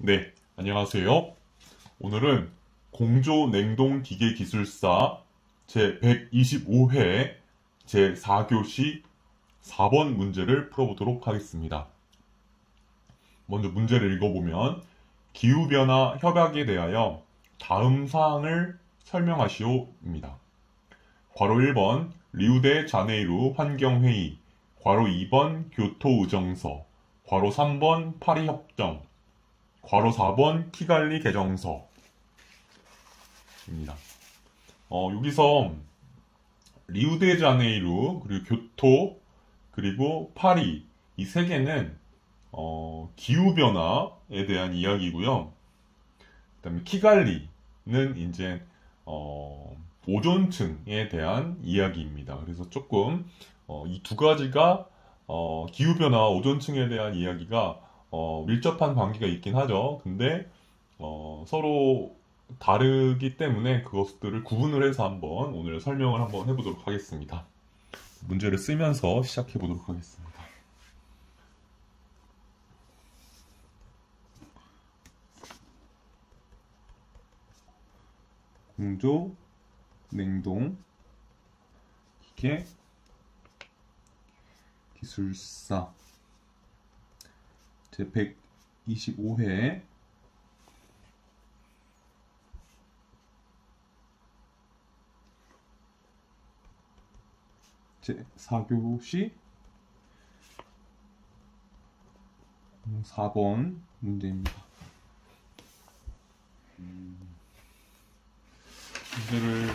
네, 안녕하세요. 오늘은 공조냉동기계기술사 제125회 제4교시 4번 문제를 풀어보도록 하겠습니다. 먼저 문제를 읽어보면 기후변화 협약에 대하여 다음 사항을 설명하시오입니다. 괄호 1번 리우데 자네이루 환경회의, 괄호 2번 교토의정서, 괄호 3번 파리협정, 괄호 4번 키갈리 개정서입니다. 여기서 리우데자네이루, 그리고 교토, 그리고 파리 이 세 개는 기후변화에 대한 이야기고요. 그다음에 키갈리는 이제 오존층에 대한 이야기입니다. 그래서 조금 이 두 가지가 기후변화, 오존층에 대한 이야기가 밀접한 관계가 있긴 하죠. 근데 서로 다르기 때문에 그것들을 구분을 해서 한번 오늘 설명을 한번 해보도록 하겠습니다. 문제를 쓰면서 시작해 보도록 하겠습니다. 공조, 냉동, 기계, 기술사 제125회 제4교시 4번 문제입니다. 문제를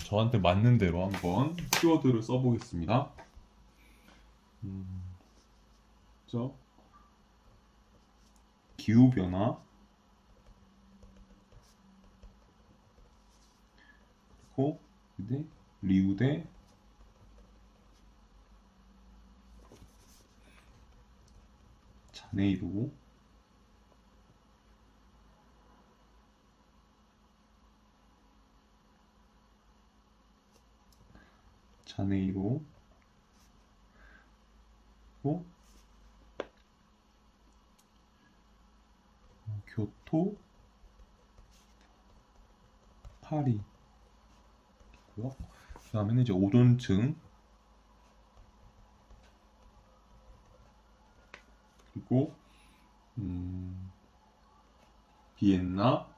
저한테 맞는 대로 한번 키워드를 써보겠습니다. 저 기후변화, 그리고 리우데 자네이루, 그리고 교토, 파리, 그 다음에는 이제 오존층, 그리고 비엔나,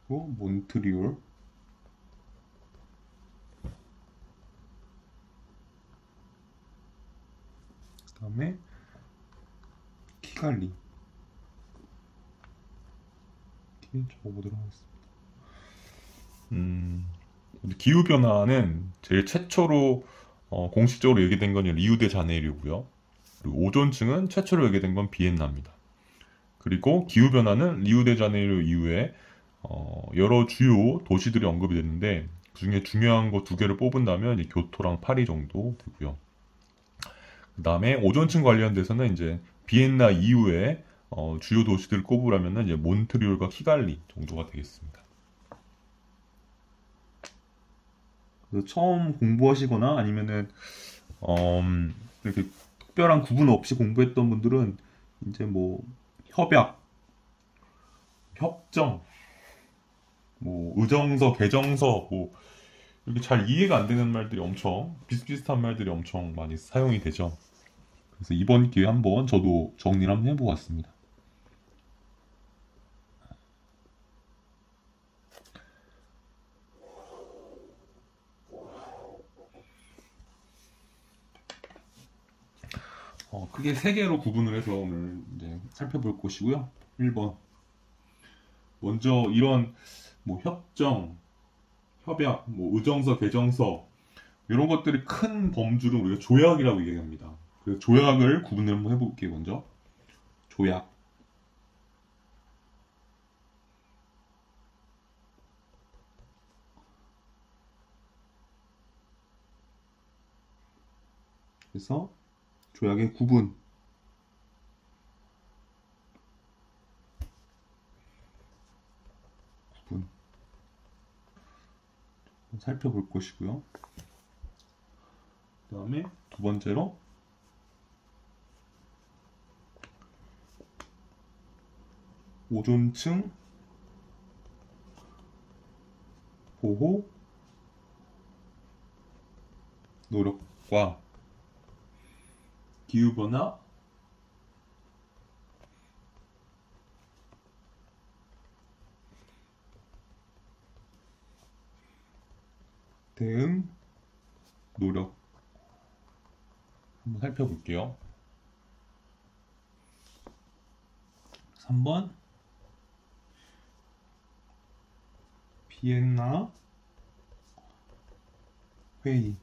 그리고 몬트리올, 그 다음에 키갈리. 이렇게 적어보도록 하겠습니다. 기후변화는 제일 최초로 공식적으로 얘기된 건 리우데자네이루고요. 그리고 오존층은 최초로 얘기된 건 비엔나입니다. 그리고 기후변화는 리우데자네이루 이후에 여러 주요 도시들이 언급이 됐는데 그 중에 중요한 거 두 개를 뽑은다면 이제 교토랑 파리 정도 되고요. 그 다음에 오존층 관련돼서는 이제 비엔나 이후에 주요 도시들을 꼽으라면 이제 몬트리올과 키갈리 정도가 되겠습니다. 그래서 처음 공부하시거나 아니면은 이렇게 특별한 구분 없이 공부했던 분들은 이제 뭐 협약, 협정, 뭐 의정서, 개정서, 뭐 이렇게 잘 이해가 안 되는 말들이 엄청 비슷비슷한 말들이 엄청 많이 사용이 되죠. 그래서 이번 기회에 한번 저도 정리를 한번 해보고 왔습니다. 크게 세 개로 구분을 해서 오늘 이제 살펴볼 것이고요. 1번. 먼저 이런 뭐 협정, 협약, 뭐 의정서, 개정서 이런 것들이 큰 범주를 우리가 조약이라고 얘기합니다. 그래서 조약을 구분을 한번 해볼게요. 먼저 조약. 그래서 조약의 구분, 살펴볼 것이고요. 그 다음에 두 번째로 오존층 보호 노력과 기후변화 대응 노력 한번 살펴볼게요. 3번 비엔나 회의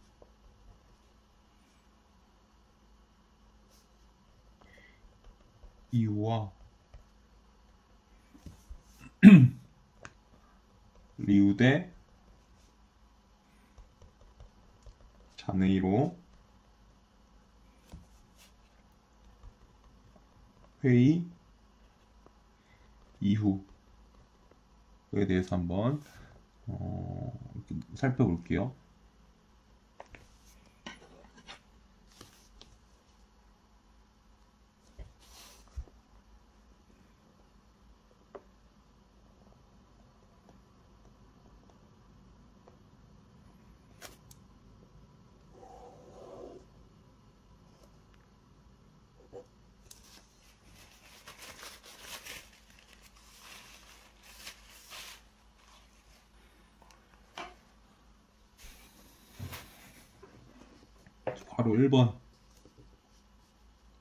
이유와 리우데 자네이로 회의 이후에 대해서 한번 살펴볼게요. 바로 1번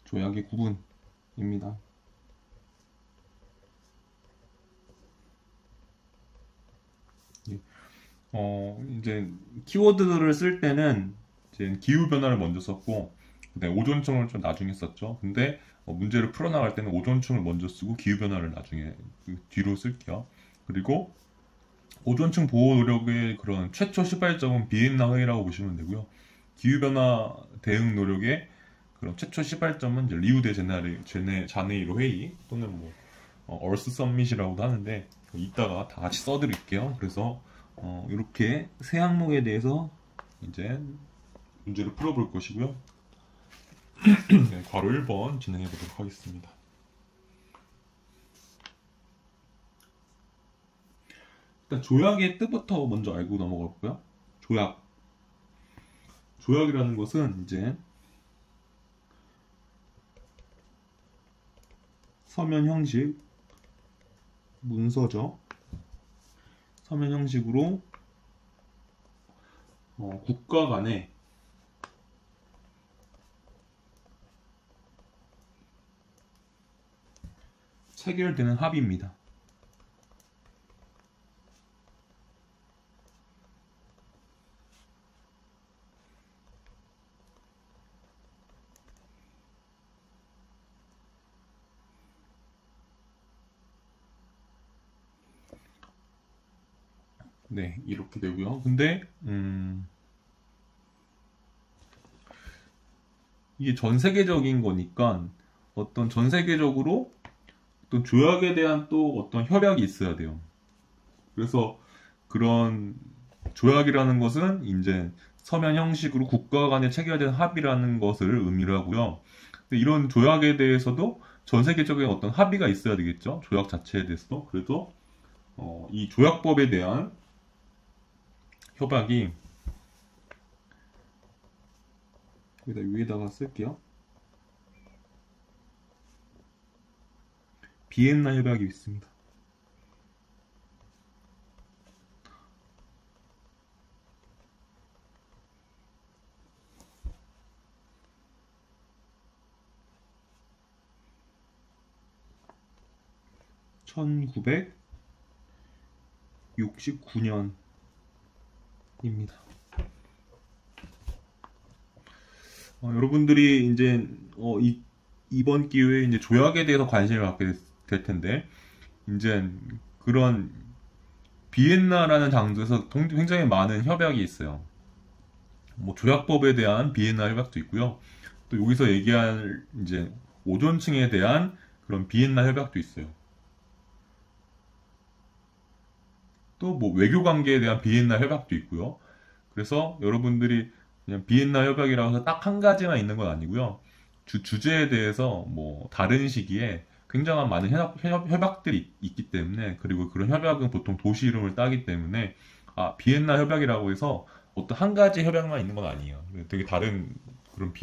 조약의 구분입니다. 이제 키워드를 쓸 때는 이제 기후 변화를 먼저 썼고, 오존층을 좀 나중에 썼죠. 근데 문제를 풀어나갈 때는 오존층을 먼저 쓰고 기후 변화를 나중에 뒤로 쓸게요. 그리고 오존층 보호 노력의 그런 최초 시발점은 비엔나 회의라고 보시면 되고요. 기후변화 대응 노력의 그런 최초 시발점은 이제 리우데 자네이로 회의 또는 뭐 얼스 서밋이라고도 하는데 이따가 다 같이 써드릴게요. 그래서 이렇게 세 항목에 대해서 이제 문제를 풀어볼 것이고요. 네, 괄호 1번 진행해 보도록 하겠습니다. 일단 조약의 뜻부터 먼저 알고 넘어갈고요. 조약이라는 것은 이제 서면 형식 문서죠. 서면 형식으로 국가 간에 체결되는 합의입니다. 네, 이렇게 되고요. 근데 이게 전 세계적인 거니까 어떤 전 세계적으로 어떤 조약에 대한 또 어떤 협약이 있어야 돼요. 그래서 그런 조약이라는 것은 이제 서면 형식으로 국가 간에 체결된 합의라는 것을 의미를 하고요. 근데 이런 조약에 대해서도 전 세계적인 어떤 합의가 있어야 되겠죠. 조약 자체에 대해서도. 그래서 이 조약법에 대한 협약이 여기다 위에다가 쓸게요. 비엔나 협약이 있습니다. (1969년입니다) 여러분들이 이제 이번 기회에 이제 조약에 대해서 관심을 갖게 될 텐데, 이제 그런 비엔나라는 장소에서 굉장히 많은 협약이 있어요. 뭐 조약법에 대한 비엔나 협약도 있고요. 또 여기서 얘기할 이제 오존층에 대한 그런 비엔나 협약도 있어요. 또 뭐 외교 관계에 대한 비엔나 협약도 있고요. 그래서 여러분들이 그냥 비엔나 협약이라고 해서 딱 한 가지만 있는 건 아니고요. 주제에 대해서 뭐 다른 시기에 굉장한 많은 협약들이 있기 때문에, 그리고 그런 협약은 보통 도시 이름을 따기 때문에, 비엔나 협약이라고 해서 어떤 한 가지 협약만 있는 건 아니에요. 되게 다른 그런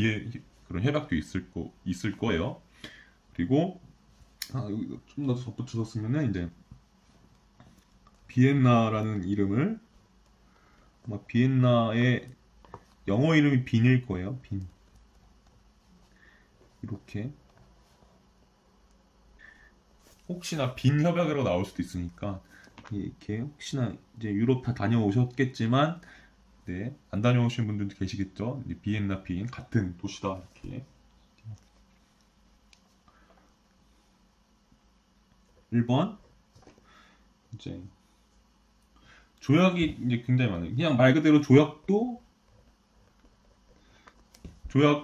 협약도 있을 거예요. 그리고 좀 더 덧붙여줬으면은 이제 비엔나라는 이름을, 아마 비엔나의 영어 이름이 빈일 거예요. 빈. 이렇게. 혹시나 빈 협약으로 나올 수도 있으니까, 이렇게 혹시나 이제 유럽 다 다녀오셨겠지만, 네, 안 다녀오신 분들도 계시겠죠. 이제 비엔나 빈 같은 도시다 이렇게. 1번 이제 조약이 이제 굉장히 많아요. 그냥 말 그대로 조약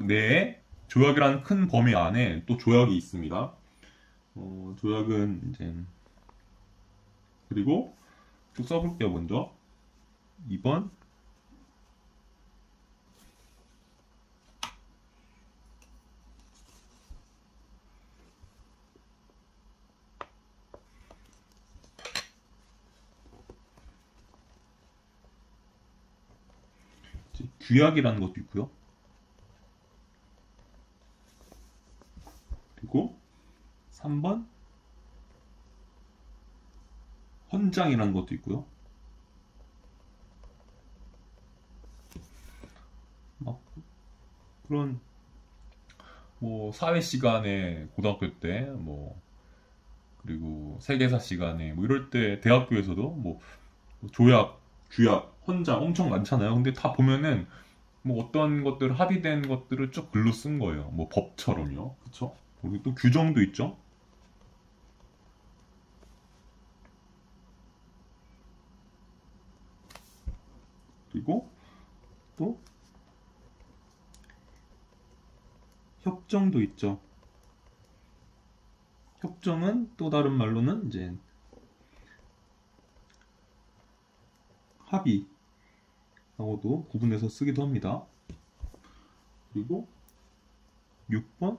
내에, 조약이라는 큰 범위 안에 또 조약이 있습니다. 조약은 이제, 그리고 쭉 써볼게요. 먼저 2번 규약이라는 것도 있고요. 그리고 3번 헌장이라는 것도 있고요. 막 그런 뭐 사회 시간에 고등학교 때, 뭐 그리고 세계사 시간에 뭐 이럴 때 대학교에서도 뭐 조약, 규약, 헌장 엄청 많잖아요. 근데 다 보면은 뭐 어떤 것들 합의된 것들을 쭉 글로 쓴 거예요. 뭐 법처럼요. 그쵸? 그리고 또 규정도 있죠. 그리고 또 협정도 있죠. 협정은 또 다른 말로는 이제 합의하고도 구분해서 쓰기도 합니다. 그리고 6번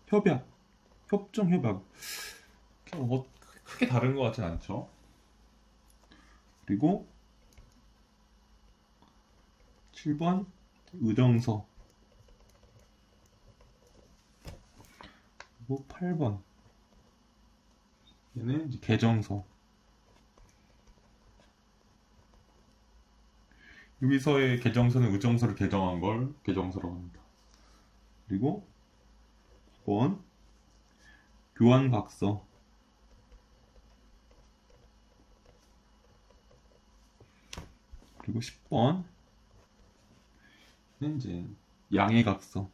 협약, 협정 협약. 뭐 크게 다른 것 같진 않죠. 그리고 7번 의정서. 그리고 8번 얘는 이제 개정서. 여기서의 개정서는 의정서를 개정한 걸 개정서라고 합니다. 그리고 9번 교환각서. 그리고 10번은 이제 양해각서.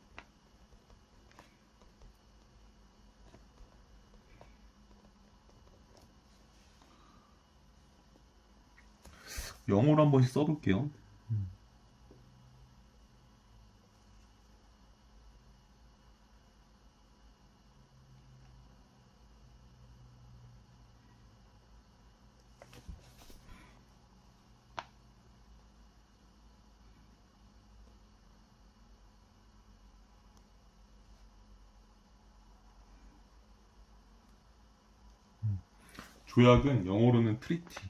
영어로 한 번씩 써볼게요. 조약은 영어로는 트리티.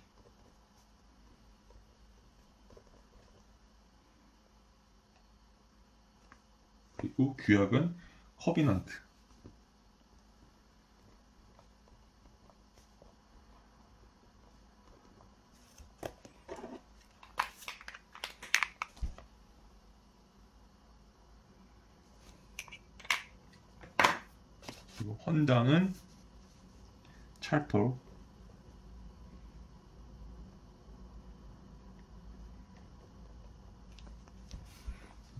그리고 규약은 커비넌트. 그리고 헌장은 찰터.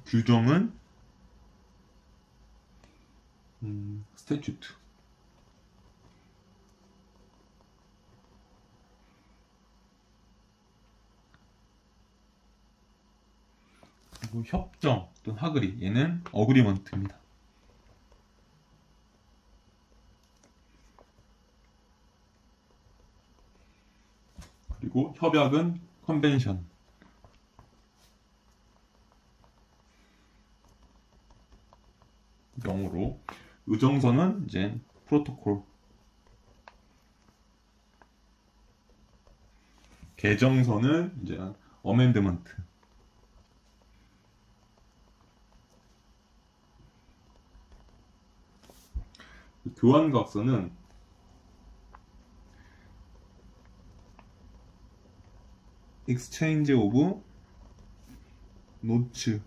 규정은 스태튜트. 그리고 협정 또는 하그리, 얘는 어그리먼트입니다. 그리고 협약은 컨벤션. 영어로 의정서는 이제 프로토콜. 개정서는 이제 어멘드먼트. 교환각서는 exchange of notes.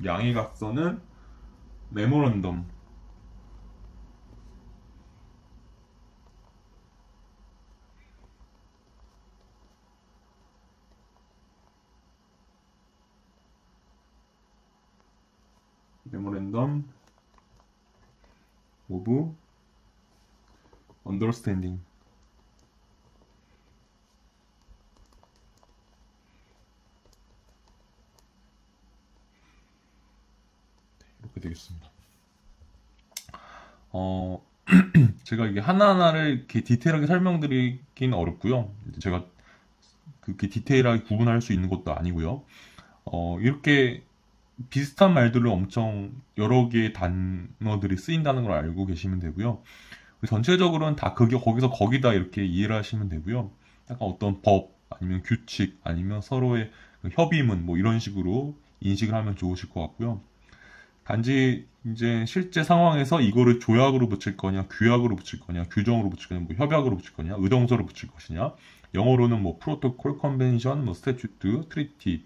양해각서는 메모런덤. 메모랜덤 오브 언더스탠딩. 이렇게 되겠습니다. 제가 이게 하나하나를 이렇게 디테일하게 설명드리기는 어렵고요. 제가 그렇게 디테일하게 구분할 수 있는 것도 아니고요. 이렇게 비슷한 말들을 엄청 여러 개의 단어들이 쓰인다는 걸 알고 계시면 되고요. 전체적으로는 다 거기서 거기다 이렇게 이해를 하시면 되고요. 약간 어떤 법, 아니면 규칙, 아니면 서로의 협의문, 뭐 이런 식으로 인식을 하면 좋으실 것 같고요. 단지 이제 실제 상황에서 이거를 조약으로 붙일 거냐, 규약으로 붙일 거냐, 규정으로 붙일 거냐, 뭐 협약으로 붙일 거냐, 의정서로 붙일 것이냐, 영어로는 뭐 프로토콜, 컨벤션, 뭐 스태튜트, 트리티,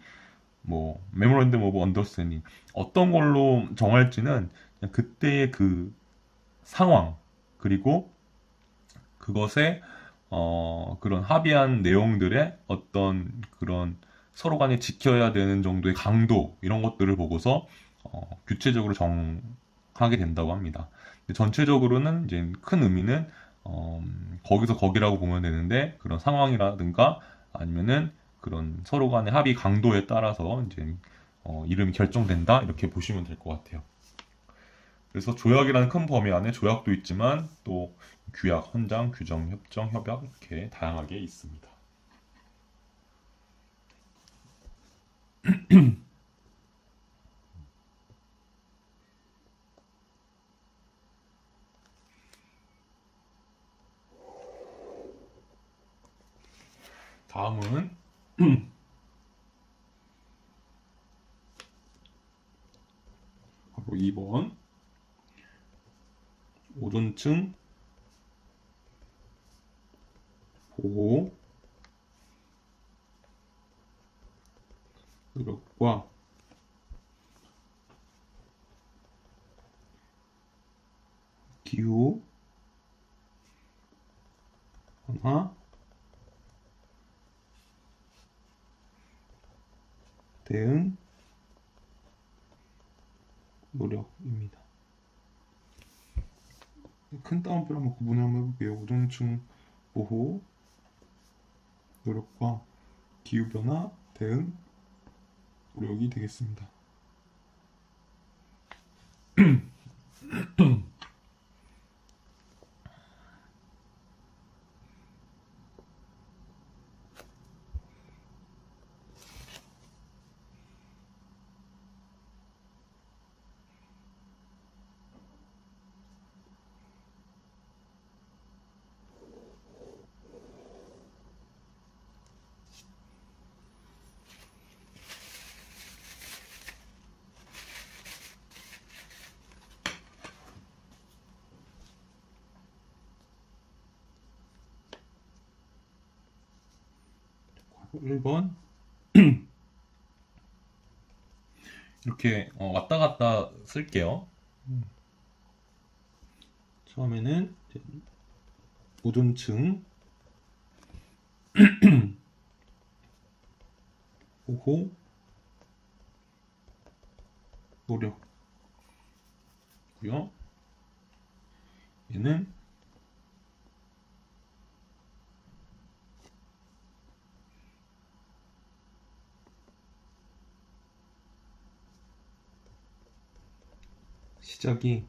뭐 메모랜덤 오브 언더스탠딩, 어떤 걸로 정할지는 그냥 그때의 그 상황, 그리고 그것에 그런 합의한 내용들의 어떤 그런 서로 간에 지켜야 되는 정도의 강도, 이런 것들을 보고서 규칙적으로 정하게 된다고 합니다. 전체적으로는 이제 큰 의미는 거기서 거기라고 보면 되는데, 그런 상황이라든가 아니면은 그런 서로 간의 합의 강도에 따라서 이제 이름이 결정된다, 이렇게 보시면 될 것 같아요. 그래서 조약이라는 큰 범위 안에 조약도 있지만 또 규약, 헌장, 규정, 협정, 협약, 이렇게 다양하게 있습니다. 다음은 바로 2번 오존층 보호 노력과 기후 변화 대응 노력입니다. 큰 따옴표를 한번 구분을 한번 해볼게요. 오존층 보호 노력과 기후변화 대응 노력이 되겠습니다. 바로 1번 이렇게 왔다 갔다 쓸게요. 처음에는 오존층 보호 노력고요. 얘는 시작이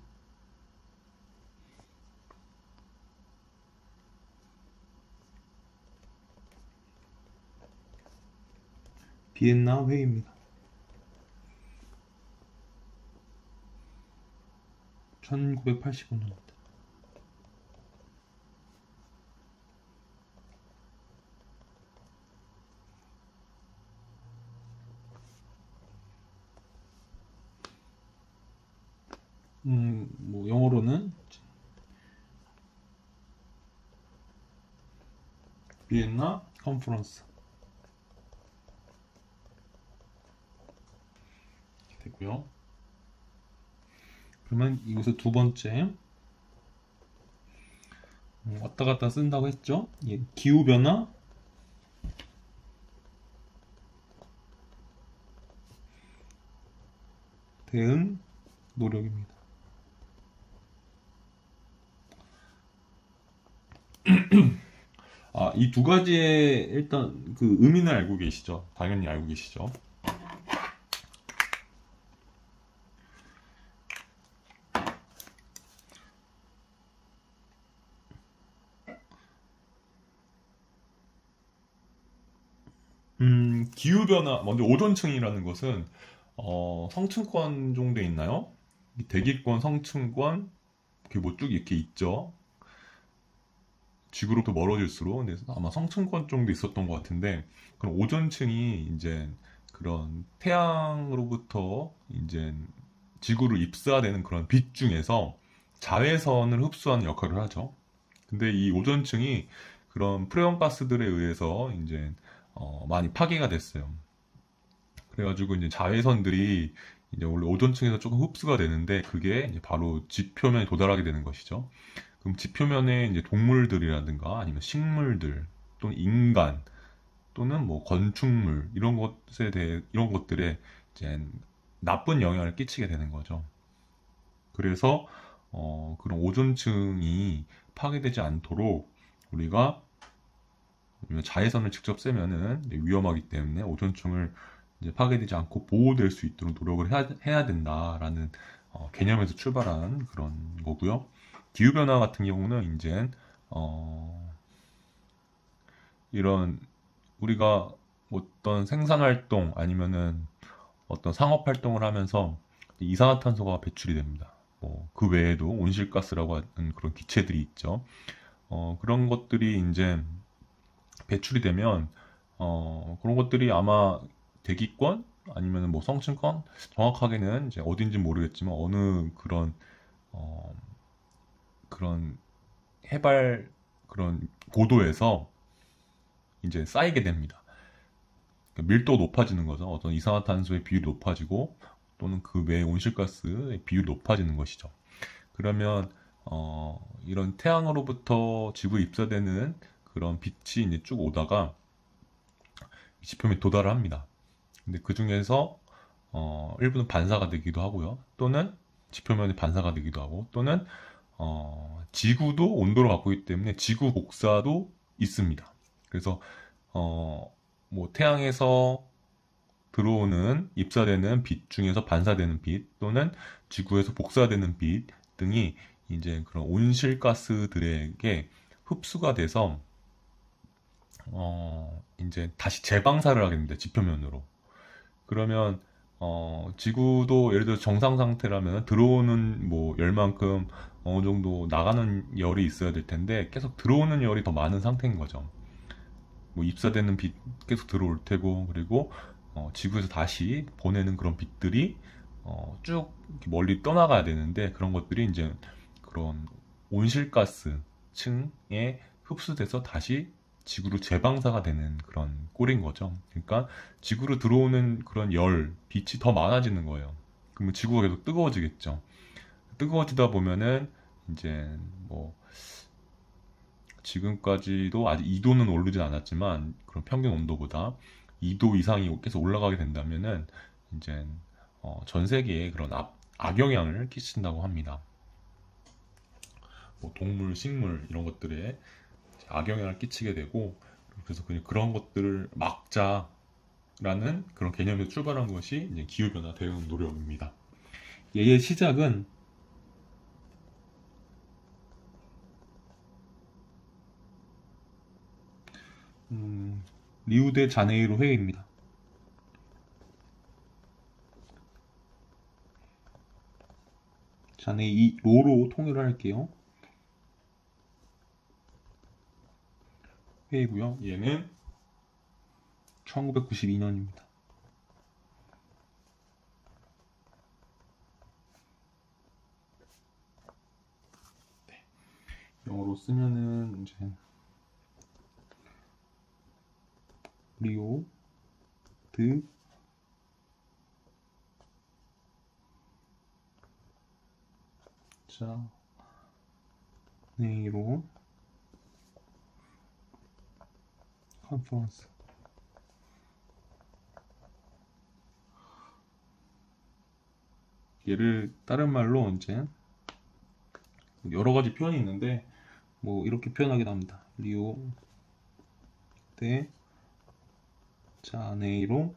비엔나 회의입니다. 1985년입니다. 뭐 영어로는 비엔나 컨퍼런스 되고요. 그러면 여기서 두 번째 왔다 갔다 쓴다고 했죠. 기후 변화 대응 노력입니다. 이 두 가지의 일단 그 의미는 알고 계시죠? 당연히 알고 계시죠? 기후변화, 먼저 오존층이라는 것은, 성층권 정도에 있나요? 대기권, 성층권, 이렇게 뭐 쭉 이렇게 있죠. 지구로부터 멀어질수록, 근데 아마 성층권 정도 있었던 것 같은데, 그럼 오존층이 이제 그런 태양으로부터 이제 지구로 입사되는 그런 빛 중에서 자외선을 흡수하는 역할을 하죠. 근데 이 오존층이 그런 프레온 가스들에 의해서 이제 많이 파괴가 됐어요. 그래가지고 이제 자외선들이 이제 원래 오존층에서 조금 흡수가 되는데 그게 이제 바로 지표면에 도달하게 되는 것이죠. 그럼 지표면에 이제 동물들이라든가 아니면 식물들 또는 인간 또는 뭐 건축물 이런 것에 대해 이런 것들에 이제 나쁜 영향을 끼치게 되는 거죠. 그래서 그런 오존층이 파괴되지 않도록 우리가 자외선을 직접 쐬면은 위험하기 때문에 오존층을 이제 파괴되지 않고 보호될 수 있도록 노력을 해야 된다라는 개념에서 출발한 그런 거고요. 기후변화 같은 경우는 이제 이런 우리가 어떤 생산활동 아니면은 어떤 상업활동을 하면서 이산화탄소가 배출이 됩니다. 그 외에도 온실가스라고 하는 그런 기체들이 있죠. 그런 것들이 이제 배출이 되면 그런 것들이 아마 대기권 아니면 뭐 성층권 정확하게는 이제 어딘지 모르겠지만 어느 그런 해발 그런 고도에서 이제 쌓이게 됩니다. 그러니까 밀도가 높아지는 거죠. 어떤 이산화탄소의 비율이 높아지고 또는 그 외의 온실가스의 비율이 높아지는 것이죠. 그러면 이런 태양으로부터 지구에 입사되는 그런 빛이 이제 쭉 오다가 지표면에 도달을 합니다. 근데 그 중에서 일부는 반사가 되기도 하고요. 또는 지표면에 반사가 되기도 하고 또는 지구도 온도를 갖고 있기 때문에 지구 복사도 있습니다. 그래서 뭐 태양에서 들어오는 입사되는 빛 중에서 반사되는 빛 또는 지구에서 복사되는 빛 등이 이제 그런 온실가스들에게 흡수가 돼서 이제 다시 재방사를 하게 됩니다. 지표면으로. 그러면 지구도 예를 들어 정상 상태라면 들어오는 뭐 열만큼 어느 정도 나가는 열이 있어야 될 텐데 계속 들어오는 열이 더 많은 상태인 거죠. 뭐 입사되는 빛 계속 들어올 테고 그리고 지구에서 다시 보내는 그런 빛들이 쭉 멀리 떠나가야 되는데 그런 것들이 이제 그런 온실가스 층에 흡수돼서 다시 지구로 재방사가 되는 그런 꼴인 거죠. 그러니까 지구로 들어오는 그런 열, 빛이 더 많아지는 거예요. 그러면 지구가 계속 뜨거워지겠죠. 뜨거워지다 보면은 이제 뭐 지금까지도 아직 2도는 오르진 않았지만 그런 평균 온도보다 2도 이상이 계속 올라가게 된다면은 이제 전 세계에 그런 악영향을 끼친다고 합니다. 뭐 동물, 식물 이런 것들에 악영향을 끼치게 되고 그래서 그런 것들을 막자라는 그런 개념에서 출발한 것이 이제 기후변화 대응 노력입니다. 얘의 시작은 리우데자네이루 회의입니다. 자네이로로 통일을 할게요. 회의고요. 얘는 1992년입니다. 영어로 쓰면은 이제 리오 드 자네이로 컨퍼런스. 얘를 다른 말로 이제 여러 가지 표현이 있는데 뭐 이렇게 표현하기도 합니다. 리오 데 자네이로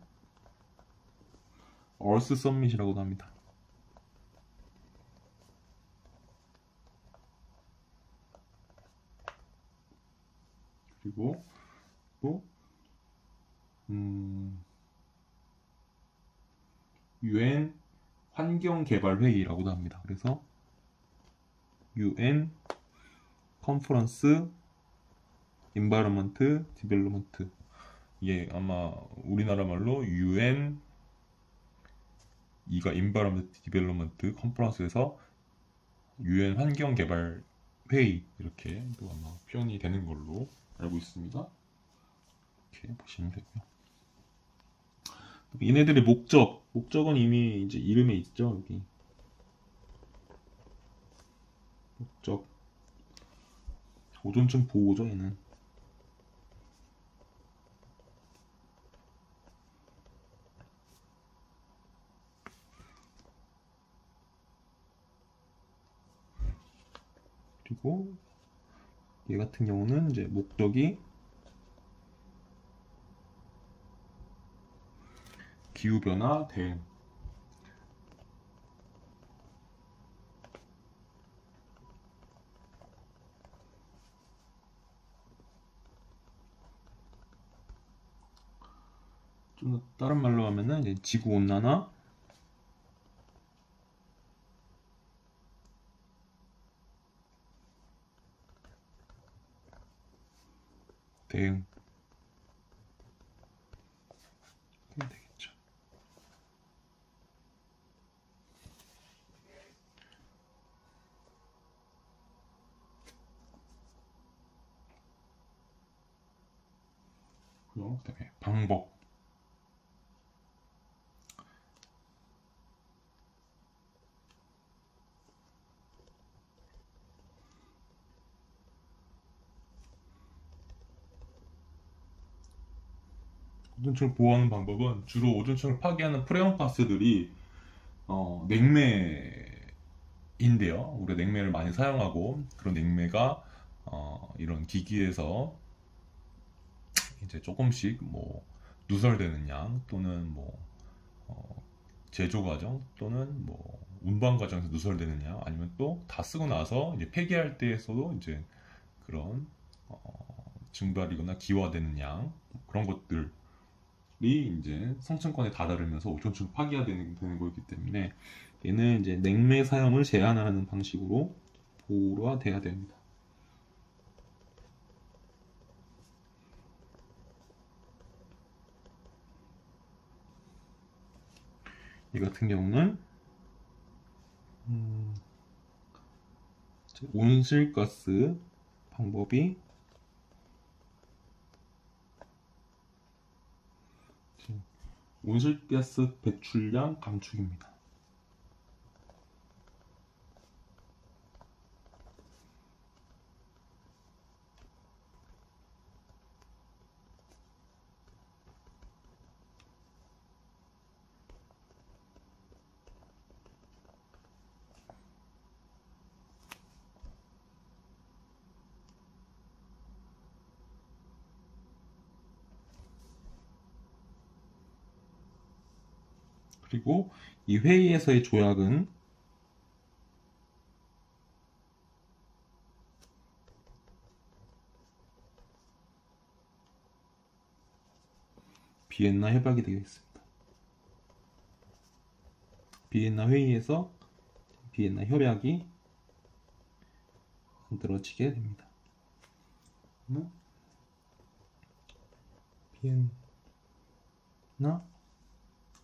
얼스 서밋이라고도 합니다. 그리고 또 UN 환경개발회의라고도 합니다. 그래서 UN 컨퍼런스 인바이러먼트 디벨롭먼트, 이게 아마 우리나라 말로 UN 이가 인바이러먼트 디벨롭먼트 컨퍼런스에서 UN 환경개발 회의 이렇게 또 아마 표현이 되는 걸로 알고 있습니다. 이렇게 보시면 되고요. 얘네들의 목적은 이미 이제 이름에 있죠. 여기 목적 오존층 보호죠. 얘는 그리고 얘 같은 경우는 이제 목적이 기후변화 대응. 좀 더 다른 말로 하면은 이제 지구 온난화 대응. 이렇게 되겠죠. 그리고 그다음에 방법. 오존층을 보호하는 방법은 주로 오존층을 파괴하는 프레온 가스들이 냉매인데요. 우리가 냉매를 많이 사용하고 그런 냉매가 이런 기기에서 이제 조금씩 뭐 누설되는 양 또는 뭐 제조 과정 또는 뭐 운반 과정에서 누설되는 양 아니면 또 다 쓰고 나서 이제 폐기할 때에서도 이제 그런 증발이거나 기화되는 양 그런 것들이 이제 성층권에 다다르면서 오존층 파기가 되는 거기 때문에 얘는 이제 냉매 사용을 제한하는 방식으로 보호가 돼야 됩니다. 이 같은 경우는 온실가스 방법이 온실가스 배출량 감축입니다. 그리고 이 회의에서의 조약은 비엔나 협약이 되겠습니다. 비엔나 회의에서 비엔나 협약이 만들어지게 됩니다. 비엔나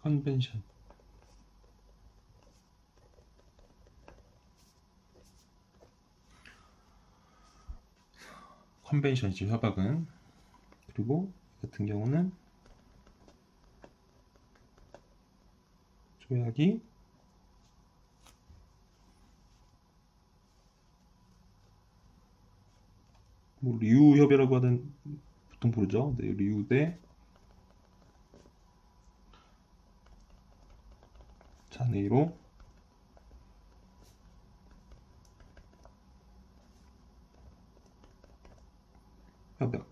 컨벤션. 컨벤션이죠, 협약은. 그리고 이 같은 경우는 조약이 뭐 리우 협약이라고 하는 보통 부르죠. 네, 리우 대 자네이로 협약.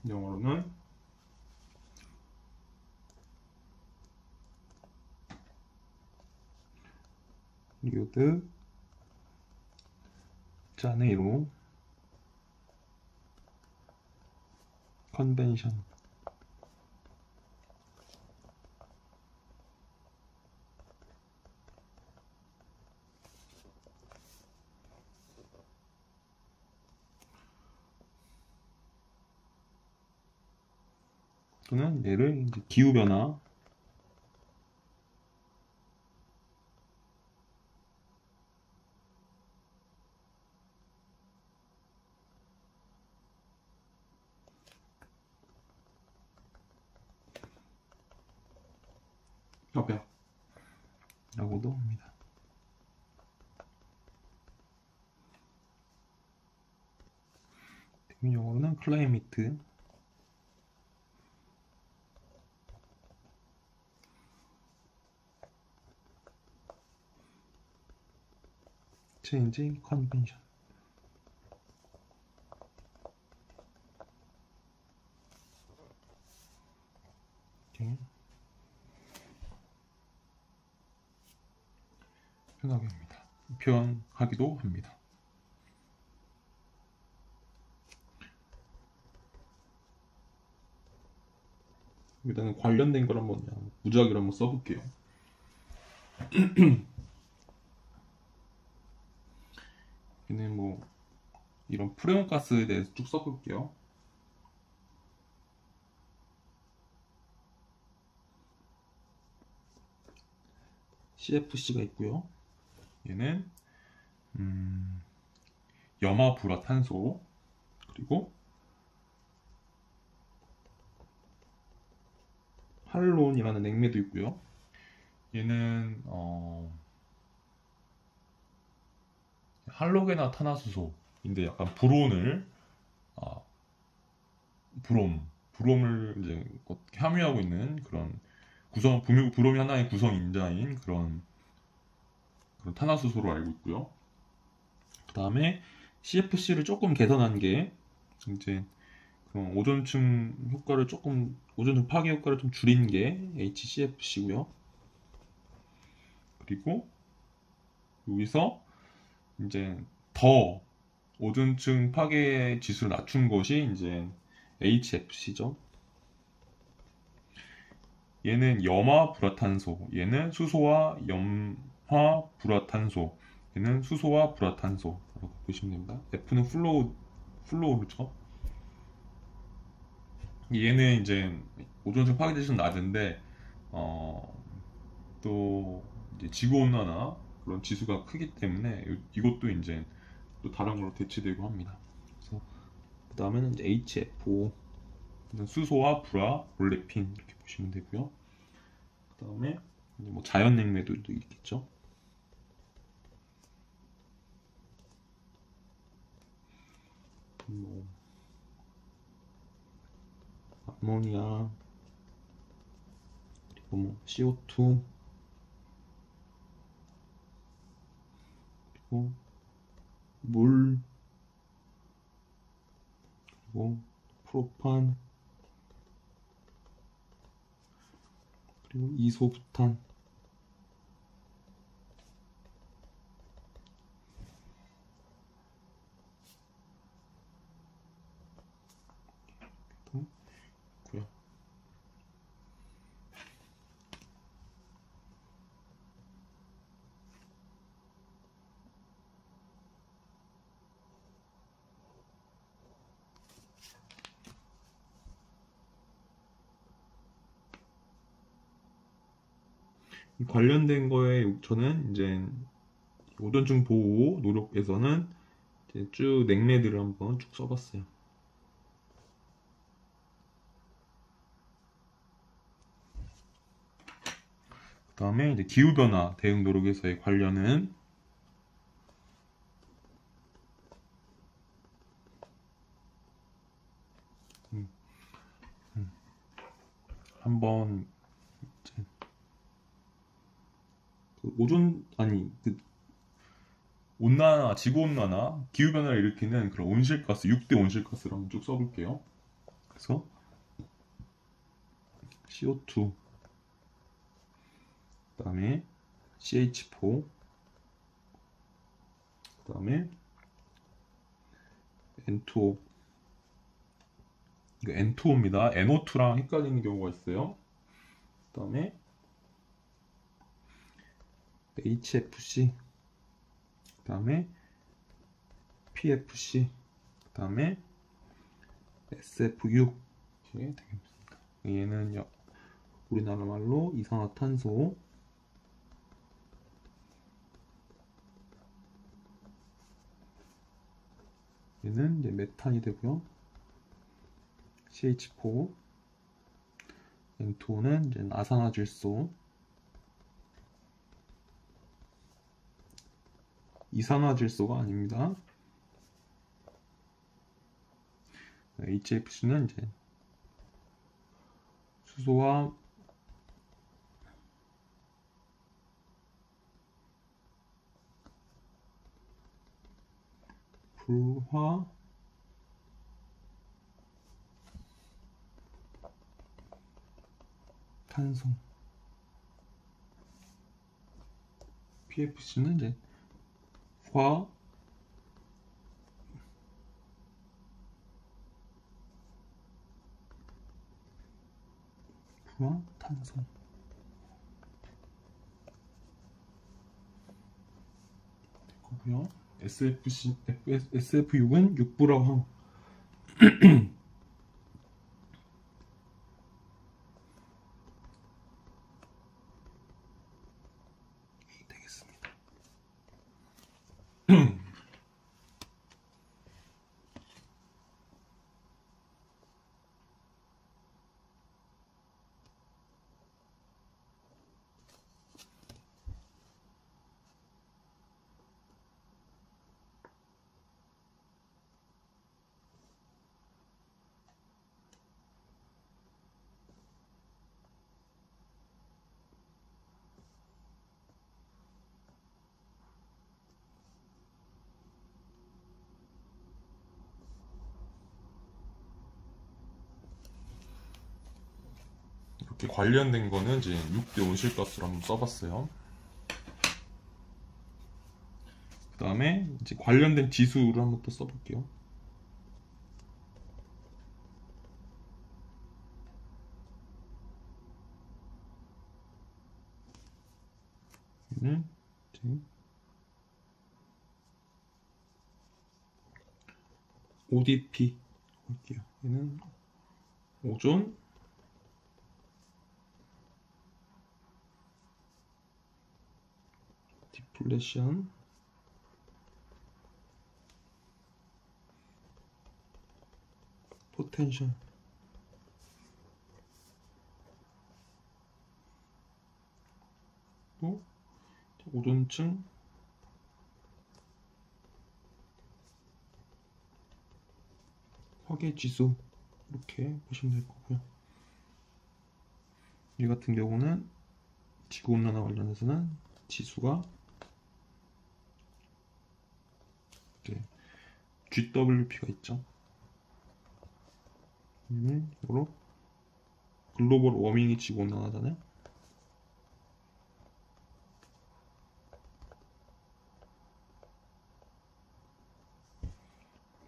영어로는 리우 드 자네이로 컨벤션. 또는 얘를 이제 기후 변화 협약라고도 합니다. 영어로는 클라이미트 체인지 컨벤션. 이렇게 표현하기도 합니다. 일단은 관련된 걸 한번 무작위로 한번 써볼게요. 여기는 뭐 이런 프레온가스에 대해서 쭉 써볼게요. CFC가 있고요. 얘는 염화불화탄소, 그리고 할론이라는 냉매도 있고요. 얘는 할로게나 탄화수소인데 약간 브롬을 이제 함유하고 있는 그런 브롬이 하나의 구성 인자인 그런 탄화수소로 알고 있고요. 그 다음에 CFC를 조금 개선한 게 이제 그런 오존층 파괴 효과를 좀 줄인 게 HCFC고요. 그리고 여기서 이제 더 오존층 파괴 지수를 낮춘 것이 이제 HFC죠. 얘는 염화불화탄소, 얘는 수소와 염화불화탄소, 얘는 수소와 불화탄소라고 보시면 됩니다. F는 플로우죠. 얘는 이제 오존층 파괴 지수는 낮은데 또 이제 지구 온난화 그런 지수가 크기 때문에 이것도 이제 또 다른 걸로 대체되고 합니다. 그래서 그 다음에는 이제 HFO, 수소와 불화, 올레핀 이렇게 보시면 되고요. 그 다음에 뭐 자연 냉매들도 있겠죠. 뭐 아모니아, 그리고 뭐 CO2, 그리고 물, 그리고 프로판, 그리고 이소부탄, 있고요. 관련된 거에 저는 이제 오존층 보호 노력에서는 이제 쭉 냉매들을 한번 쭉 써봤어요. 그 다음에 이제 기후변화 대응 노력에서의 관련은 한번 그 오존 아니 그 온난화, 지구 온난화, 기후 변화를 일으키는 그런 온실가스, 6대 온실가스를 한번 쭉 써볼게요. 그래서 CO2, 그다음에 CH4, 그다음에 N2O. 이거 N2O입니다. NO2랑 헷갈리는 경우가 있어요. 그다음에 HFC, 그다음에 PFC, 그다음에 SF6 이렇게 되겠습니다. 얘는 우리나라 말로 이산화탄소, 얘는 이제 메탄이 되고요. CH4, N2O는 이제 아산화질소, 이산화질소가 아닙니다. HFC는 이제 수소와 불화 탄소. PFC는 이제 불화탄소. 되고요. SF6은 육불화황. 되겠습니다. 이렇게 관련된 거는 이제 6대 온실가스로 한번 써봤어요. 그 다음에 이제 관련된 지수를 한번 또 써볼게요. 얘는 이제 ODP 볼게요. 얘는 오존 디플레션 포텐셜. 또 오존층 화계 지수 이렇게 보시면 될 거고요. 이 같은 경우는 지구 온난화 관련해서는 지수가 이렇게 GWP가 있죠. 이거로 글로벌 워밍이 지구 온난화잖아요.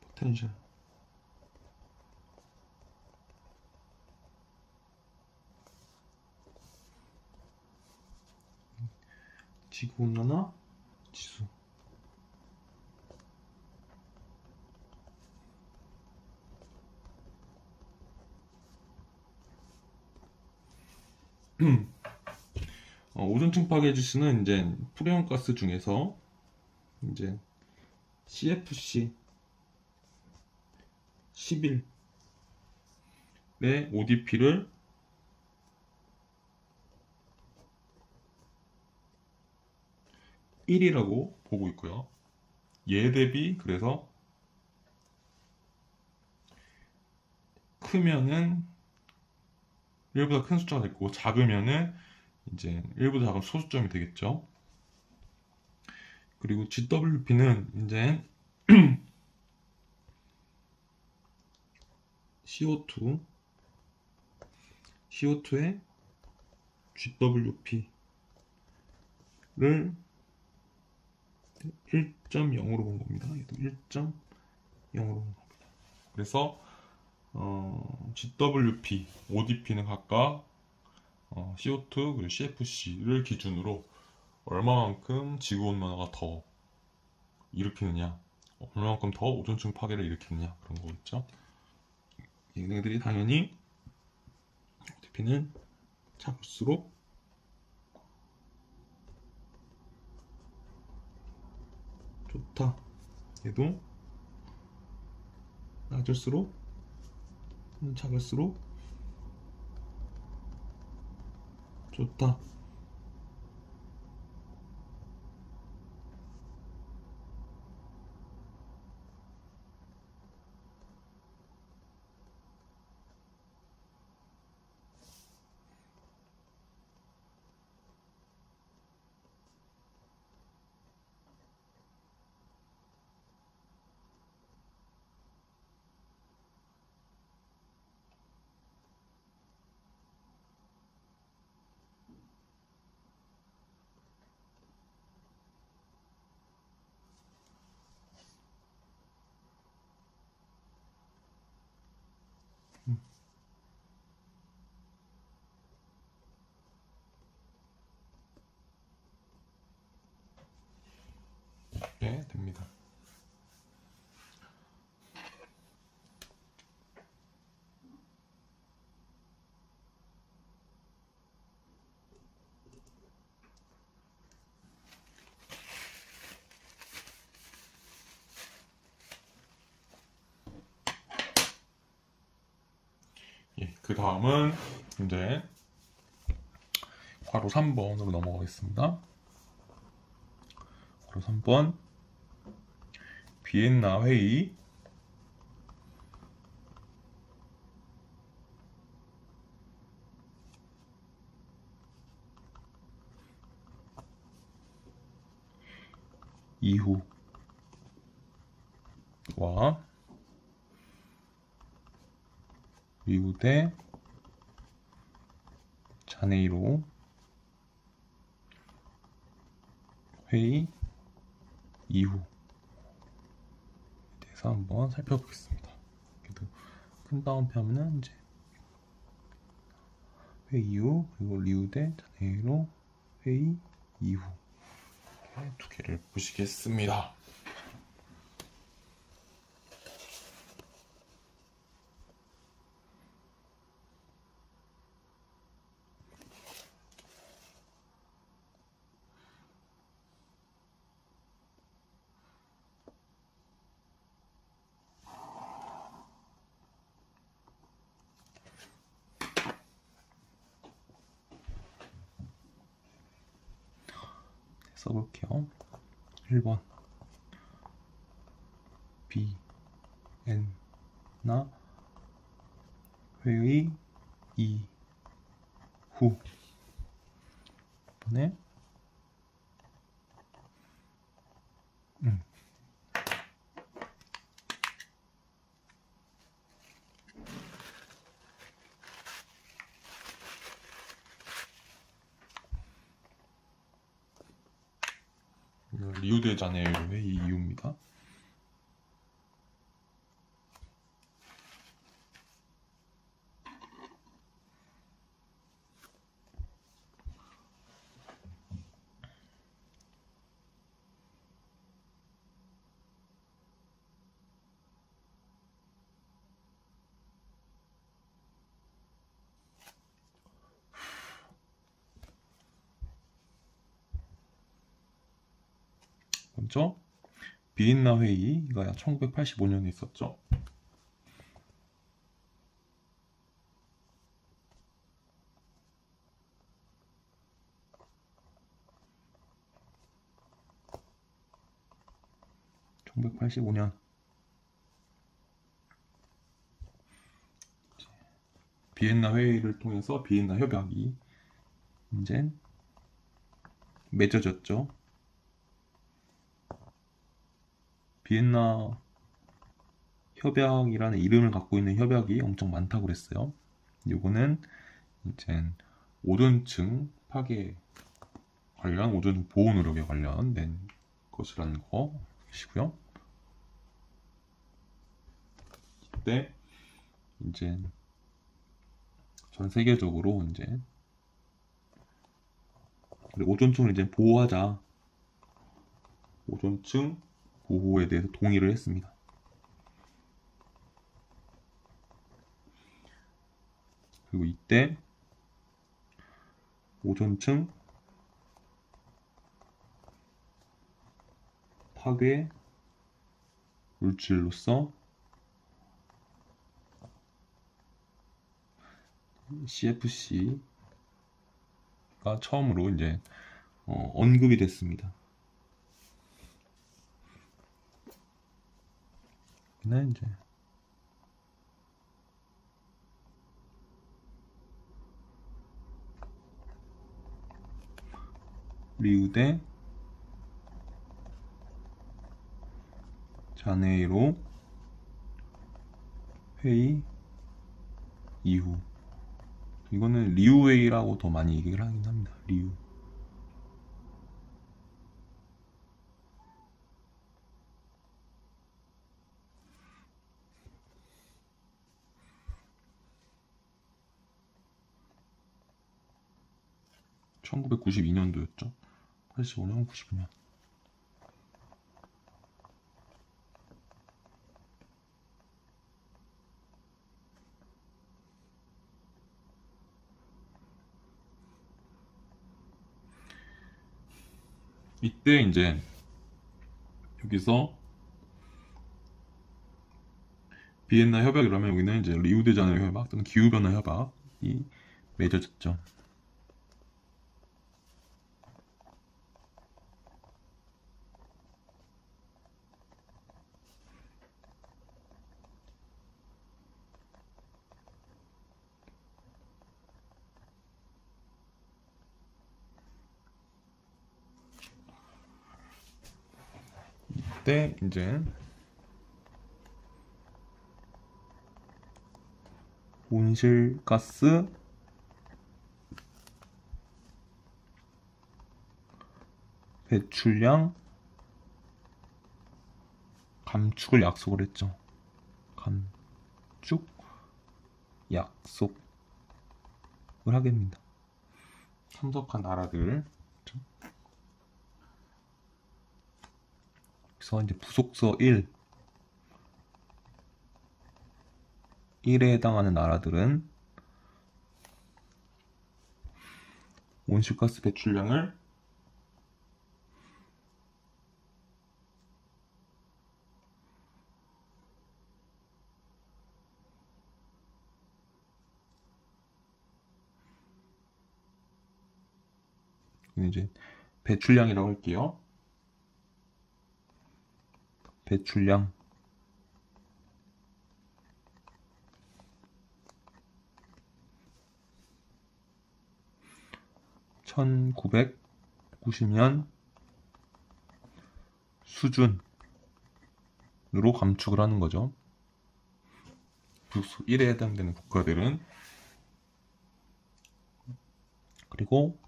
포텐셜. 지구 온난화 지수. 오존층 파괴 지수는 이제 프레온 가스 중에서 이제 CFC 11의 ODP를 1이라고 보고 있고요. 얘 대비 그래서 크면은 1보다 큰 숫자가 될 거고 작으면은 이제 1보다 작은 소수점이 되겠죠. 그리고 GWP는 이제 CO2의 GWP를 1.0으로 본 겁니다. 얘도 1.0으로 본 겁니다. 그래서 GWP, ODP는 각각 CO2 그리고 CFC를 기준으로 얼마만큼 지구온난화가 더 일으키느냐, 얼마만큼 더 오존층 파괴를 일으키느냐 그런 거겠죠. 얘네들이 당연히 ODP는 작을수록 좋다. 얘도 낮을수록 작을수록 좋다. 네, 됩니다. 예, 그 다음은 이제 괄호 3번으로 넘어가겠습니다. 괄호 3번 비엔나 회의 이후와 리우 대 자네이로 회의 이후에 대해서 한번 살펴보겠습니다. 그래도 큰 따옴표 하면은 이제 회의 이후 그리고 리우 대 자네이로 회의 이후 이렇게 두 개를 보시겠습니다. 써볼게요. 1번 비엔나 회의 이후 이번에 리우데자네이루 회의 이후입니다. 있죠. 비엔나 회의가 1985년에 있었죠. (1985년) 비엔나 회의를 통해서 비엔나 협약이 이제 맺어졌죠. 비엔나 협약이라는 이름을 갖고 있는 협약이 엄청 많다고 그랬어요. 요거는 이제 오존층 파괴 관련, 오존 보호 노력에 관련된 것이라는 것이고요. 이때 이제 전 세계적으로 이제 오존층을 이제 보호하자, 오존층 보호에 대해서 동의를 했습니다. 그리고 이때 오존층 파괴 물질로서 CFC가 처음으로 이제 언급이 됐습니다. 근데 이제 리우데 자네이로 회의 이후, 이거는 리우회의라고 더 많이 얘기를 하긴 합니다. 리우. (1992년도였죠) 85년, 92년. 이때 이제 여기서 비엔나 협약이라면 여기는 이제 리우데자네이루 협약 또는 기후변화 협약이 맺어졌죠. 이때 이제 온실가스 배출량 감축을 약속을 했죠. 감축 약속을 하게 됩니다. 참석한 나라들. 그래서 이제 부속서 1에 해당하는 나라들은 온실가스 배출량을 이제 배출량이라고 할게요. 배출량 (1990년) 수준으로 감축을 하는 거죠. 부속서 1에 해당되는 국가들은. 그리고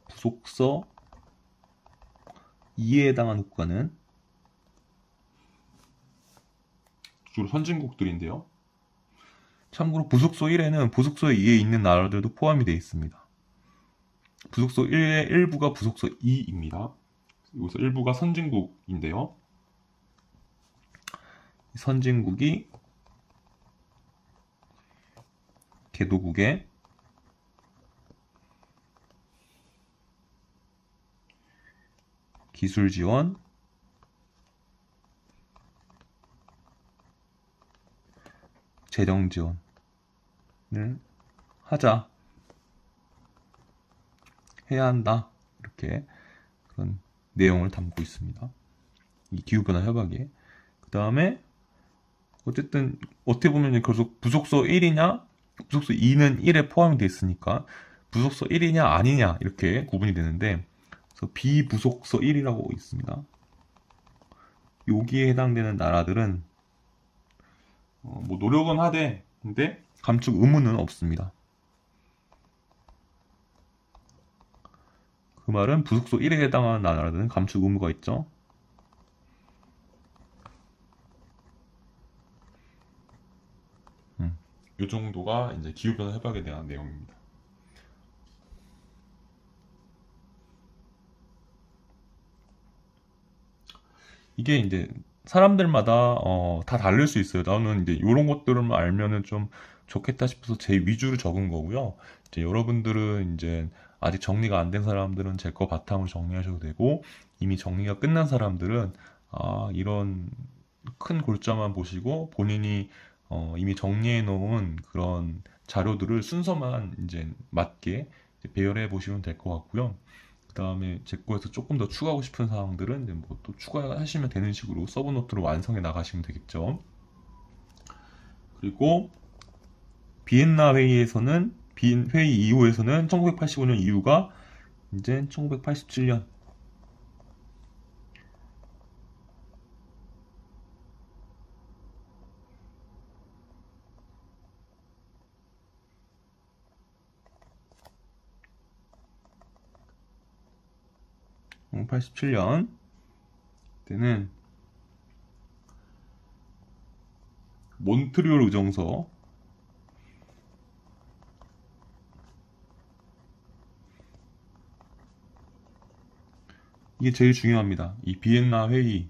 부속서 2에 해당하는 국가는 주로 선진국들인데요. 참고로 부속서 1에는 부속서 2에 있는 나라들도 포함이 되어 있습니다. 부속서 1의 일부가 부속서 2입니다. 여기서 일부가 선진국인데요. 선진국이 개도국의 기술 지원, 재정 지원을 하자, 해야 한다, 이렇게 그런 내용을 담고 있습니다. 이 기후변화 협약에. 그 다음에 어쨌든 어떻게 보면 계속 부속서 1이냐 부속서 2는 1에 포함이 되어 있으니까 부속서 1이냐 아니냐 이렇게 구분이 되는데, 그래서 비부속서 1이라고 있습니다. 여기에 해당되는 나라들은 뭐 노력은 하되 근데 감축 의무는 없습니다. 그 말은 부속서 1에 해당하는 나라들은 감축 의무가 있죠. 이 정도가 이제 기후변화 협약에 대한 내용입니다. 이게 이제 사람들마다 다 다를 수 있어요. 나는 이제 이런 것들을 알면은 좀 좋겠다 싶어서 제 위주로 적은 거고요. 이제 여러분들은 이제 아직 정리가 안 된 사람들은 제 거 바탕으로 정리하셔도 되고, 이미 정리가 끝난 사람들은 이런 큰 골자만 보시고 본인이 이미 정리해 놓은 그런 자료들을 순서만 이제 맞게 이제 배열해 보시면 될 것 같고요. 그 다음에 제 거에서 조금 더 추가하고 싶은 사항들은 뭐 또 추가하시면 되는 식으로 서브노트로 완성해 나가시면 되겠죠. 그리고 비엔나 회의에서는 회의 이후에서는 1985년 이후가 이제 1987년 87년 때는 몬트리올 의정서, 이게 제일 중요합니다. 이 비엔나 회의,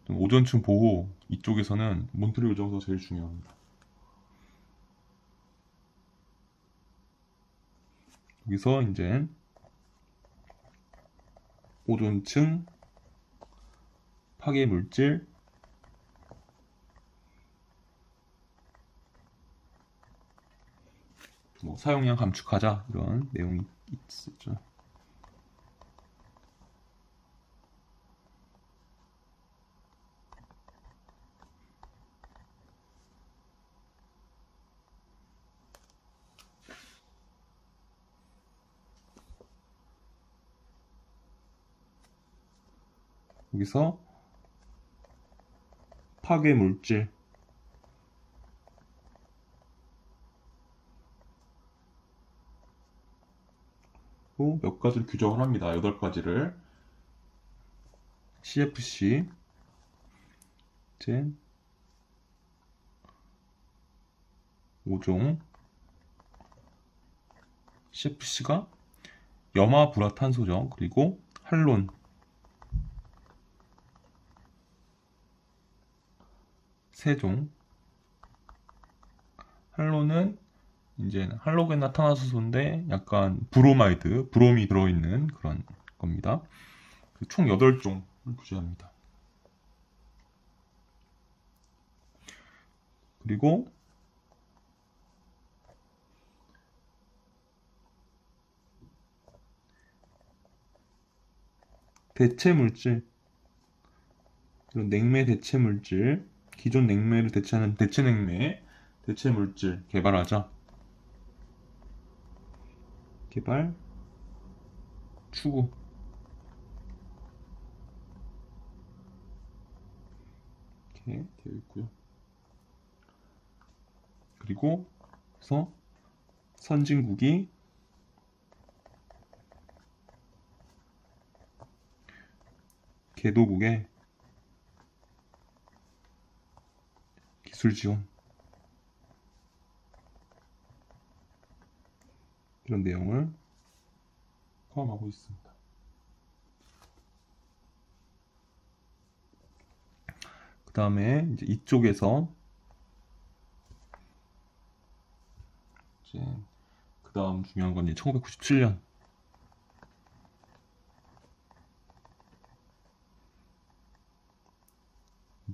오존층 보호 이쪽에서는 몬트리올 의정서 제일 중요합니다. 여기서 이제 오존층, 파괴 물질, 뭐 사용량 감축하자 이런 내용이 있었죠. 여기서 파괴 물질, 몇 가지를 규정을 합니다. 8가지를. CFC, 젠, 5종. CFC가 염화불화탄소죠. 그리고 할론, 세종. 할론은 이제 할로겐 나타나소서인데 약간 브로마이드, 브롬이 들어있는 그런 겁니다. 총 8종을 구제합니다. 그리고 대체물질, 이런 냉매 대체물질, 기존 냉매를 대체하는 대체냉매, 대체물질 개발하자. 개발, 추구. 이렇게 되어 있고요. 그리고 그래서 선진국이 개도국의 기술 지원, 이런 내용을 포함하고 있습니다. 그 다음에 이제 이쪽에서 이제 그 다음 중요한 건 이제 1997년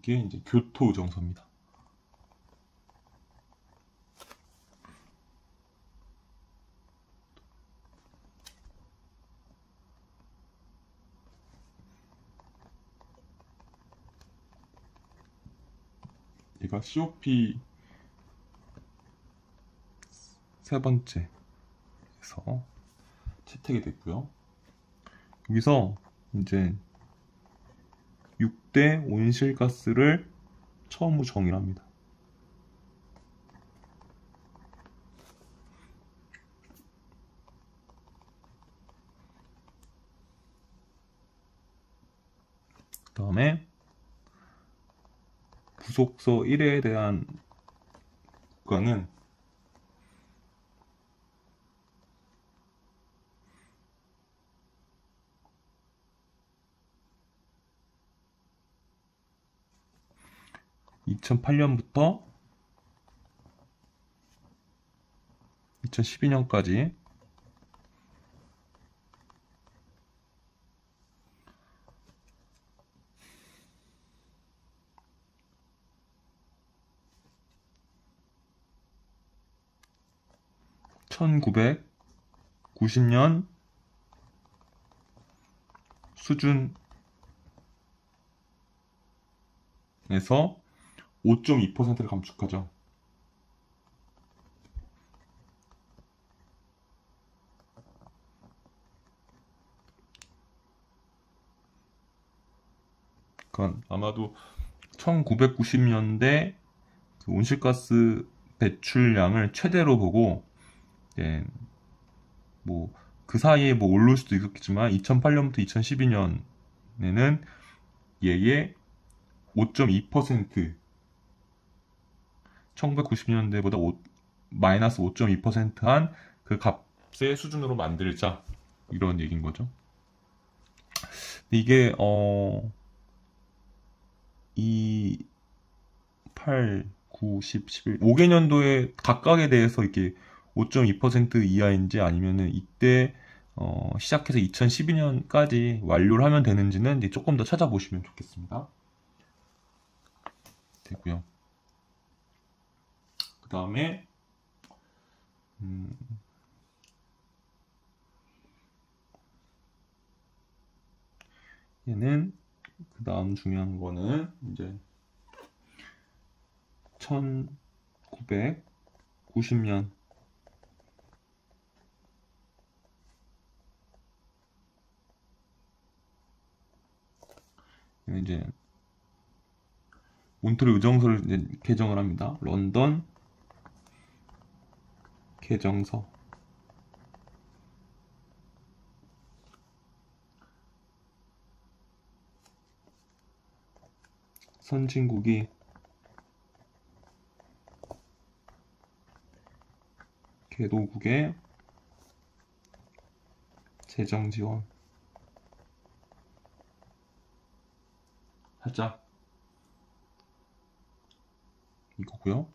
이게 이제 교토 의정서입니다. 얘가 COP 세 번째에서 채택이 됐고요. 여기서 이제 6대 온실가스를 처음으로 정의를 합니다. 그 다음에 부속서 1회에 대한 국가는 (2008년부터) 2012년까지 (1990년) 수준에서 5.2%를 감축하죠. 그건 아마도 1990년대 그 온실가스 배출량을 최대로 보고, 예, 뭐 그 사이에 뭐 오를 수도 있었겠지만 2008년부터 2012년에는 얘의 5.2%, 1990년대보다 마이너스 5.2%한 그 값의 수준으로 만들자, 이런 얘기인 거죠. 이게 8, 9, 10, 11, 5개년도에 각각에 대해서 이렇게 5.2% 이하인지 아니면은 이때 시작해서 2012년까지 완료를 하면 되는지는 이제 조금 더 찾아보시면 좋겠습니다. 되고요. 그 다음에 얘는 그 다음 중요한 거는 이제 1990년 이제 몬트리올 의정서를 이제 개정을 합니다. 런던 개정서. 선진국이 개도국의 재정 지원 하자, 이거고요.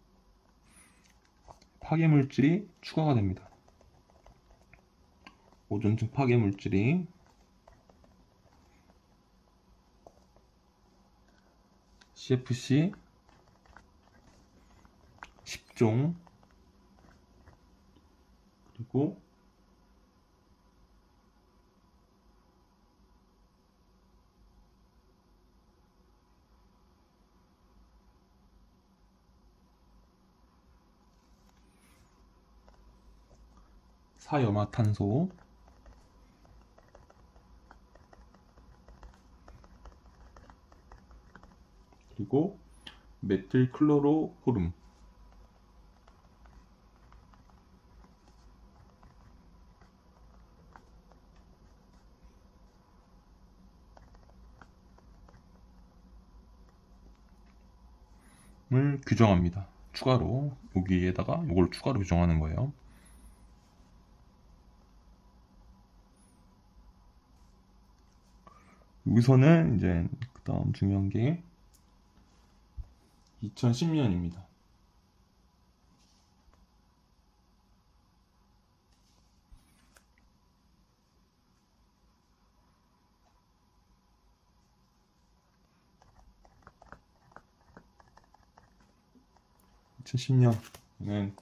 파괴물질이 추가가 됩니다. 오존층 파괴물질이 CFC 10종, 그리고 사염화탄소, 그리고 메틸클로로포름, 을 규정합니다. 추가로 여기에다가 이걸 추가로 규정하는 거예요. 여기서는 이제 그 다음 중요한 게 2010년입니다. 2010년에는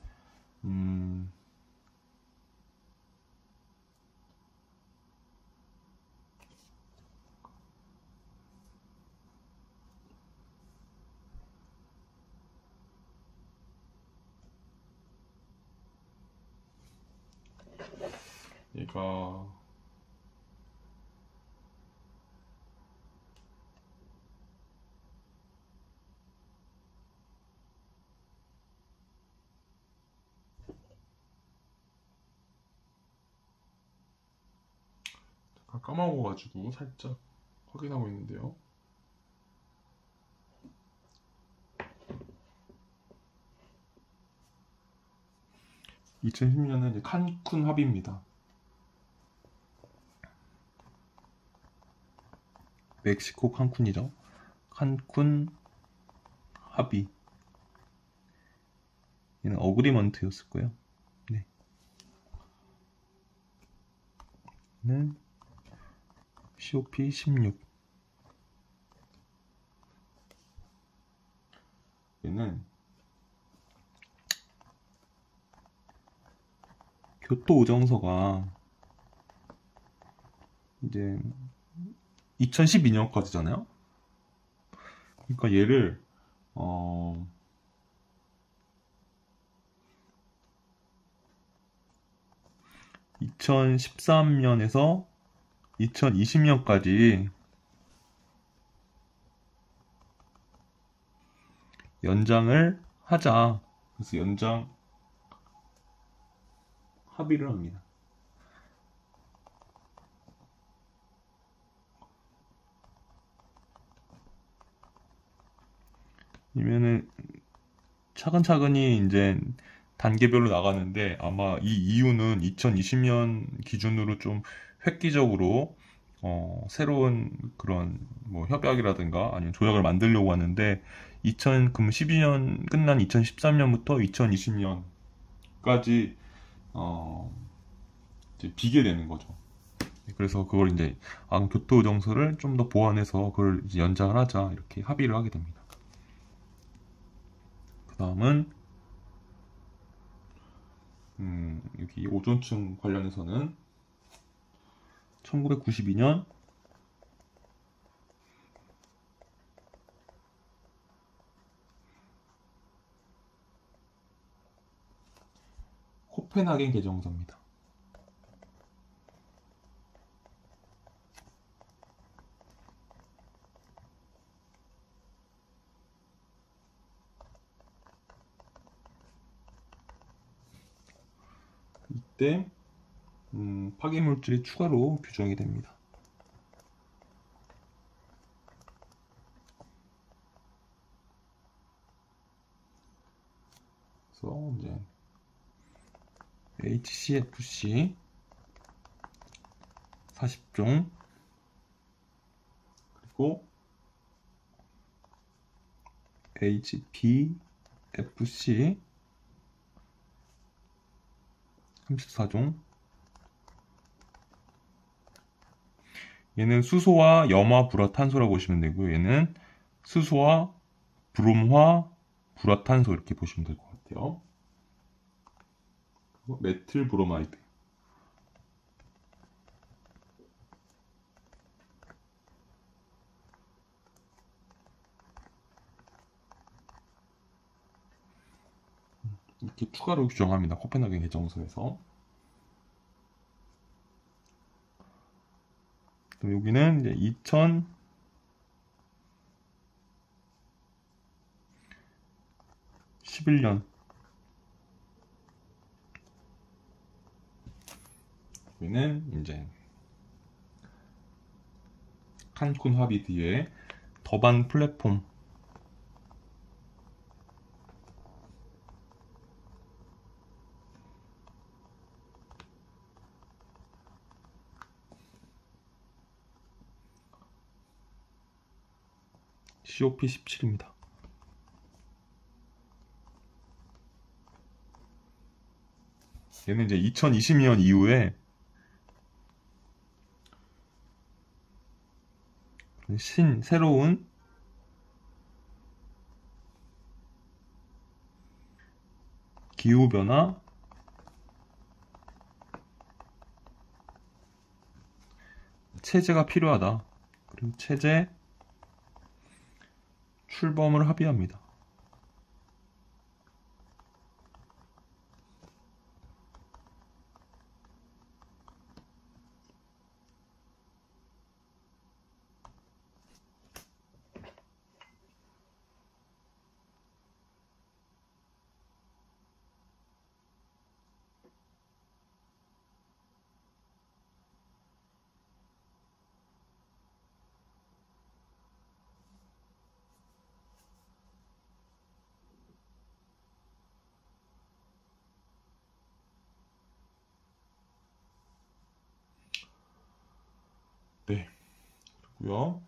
얘가 까먹어가지고 살짝 확인하고 있는데요. (2010년은) 이제 칸쿤 합의입니다. 멕시코 칸쿤이죠. 칸쿤 합의. 얘는 어그리먼트였을 거예요. 네. 얘는 COP 16. 얘는 교토 오정서가 이제 2012년까지잖아요. 그러니까 얘를 2013년에서 2020년까지 연장을 하자. 그래서 연장 합의를 합니다. 이면은 차근차근히 이제 단계별로 나가는데, 아마 이 이유는 2020년 기준으로 좀 획기적으로 새로운 그런 뭐 협약이라든가 아니면 조약을 만들려고 하는데, 2012년 끝난 2013년부터 2020년까지 이제 비게 되는 거죠. 그래서 그걸 이제 교토 정서를 좀 더 보완해서 그걸 이제 연장을 하자, 이렇게 합의를 하게 됩니다. 그 다음은 여기 오존층 관련해서는 1992년 코펜하겐 개정서입니다. 이때 파괴물질이 추가로 규정이 됩니다. 그래서 이제 HCFC 40종, 그리고 HBFC 34종. 얘는 수소와 염화 불화탄소라고 보시면 되고요. 얘는 수소와 브롬화 불화탄소, 이렇게 보시면 될 것 같아요. 그리고 메틸 브로마이드. 이렇게 추가로 규정합니다. 코펜하겐 개정서에서. 여기는 이제 2011년 여기는 이제 칸쿤 합의 뒤에 더반 플랫폼 COP 17입니다. 얘는 이제 2020년 이후에 새로운 기후변화, 체제가 필요하다. 그리고 체제 출범을 합의합니다. 네, 그리고요.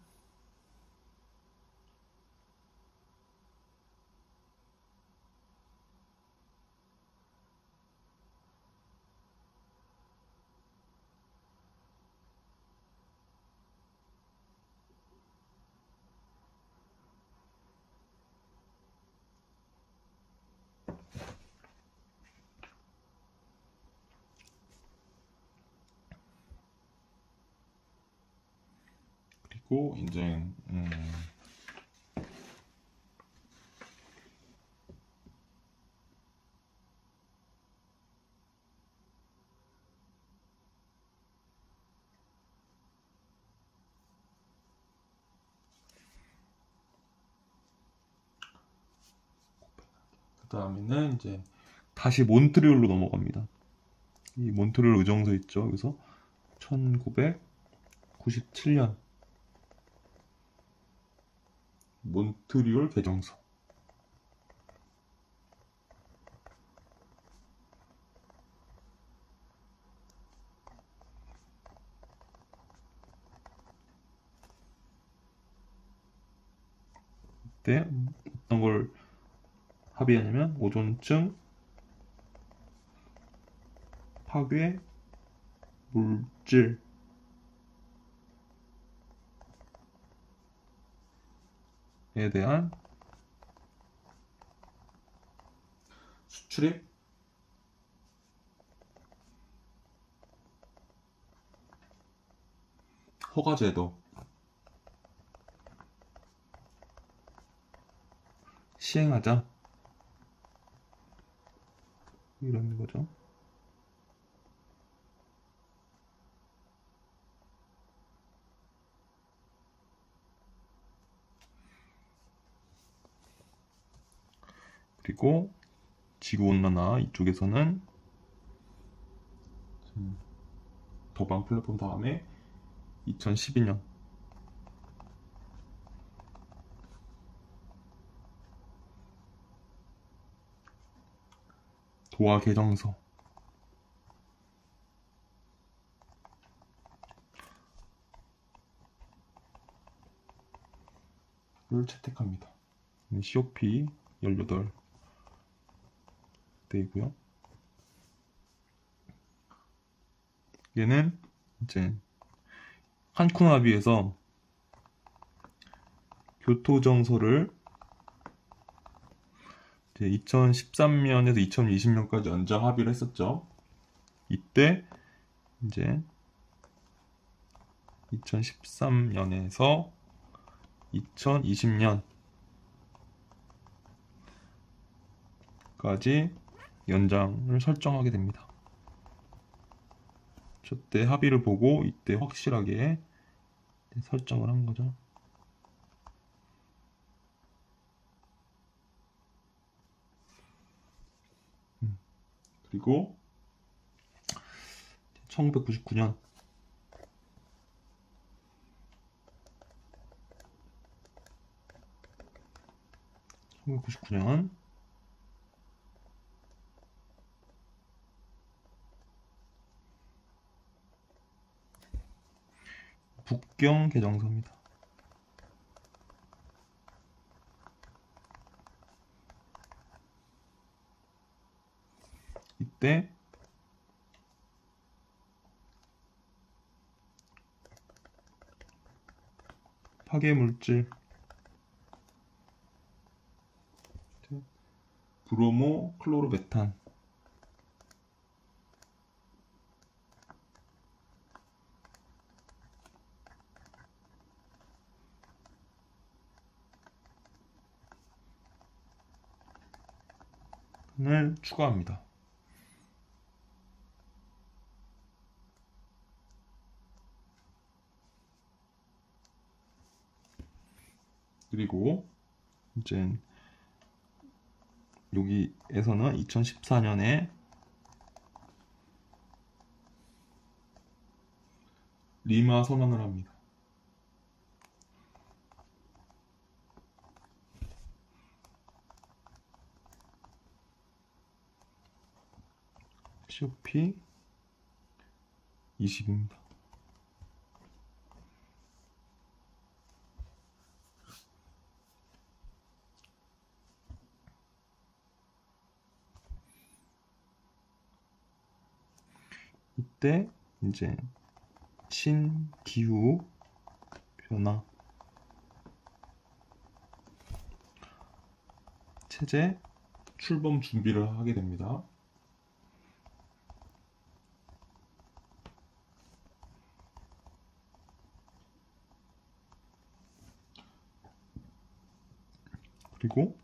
그리고 이제 그 다음에는 이제 다시 몬트리올로 넘어갑니다. 이 몬트리올 의정서 있죠. 그래서 1997년 몬트리올 개정서. 이때 어떤 걸 합의하냐면 오존층 파괴 물질에 대한 수출입 허가제도 시행하자, 이런 거죠. 그리고 지구온난화 이쪽에서는 더방 플랫폼 다음에 2012년 도하 개정서를 채택합니다. COP 18대이고요. 얘는 이제 칸쿤 합의에서 교토정서를 이제 2013년에서 2020년까지 연장 합의를 했었죠. 이때 이제 2013년에서 2020년까지 연장을 설정하게 됩니다. 저때 합의를 보고 이때 확실하게 설정을 한 거죠. 그리고 1999년 북경 개정서입니다. 이때 파괴물질 브로모 클로로메탄 추가합니다. 그리고 이제 여기에서는 2014년에 리마 선언을 합니다. COP 20입니다. 이때 이제 신기후 변화 체제 출범 준비를 하게 됩니다. 그리고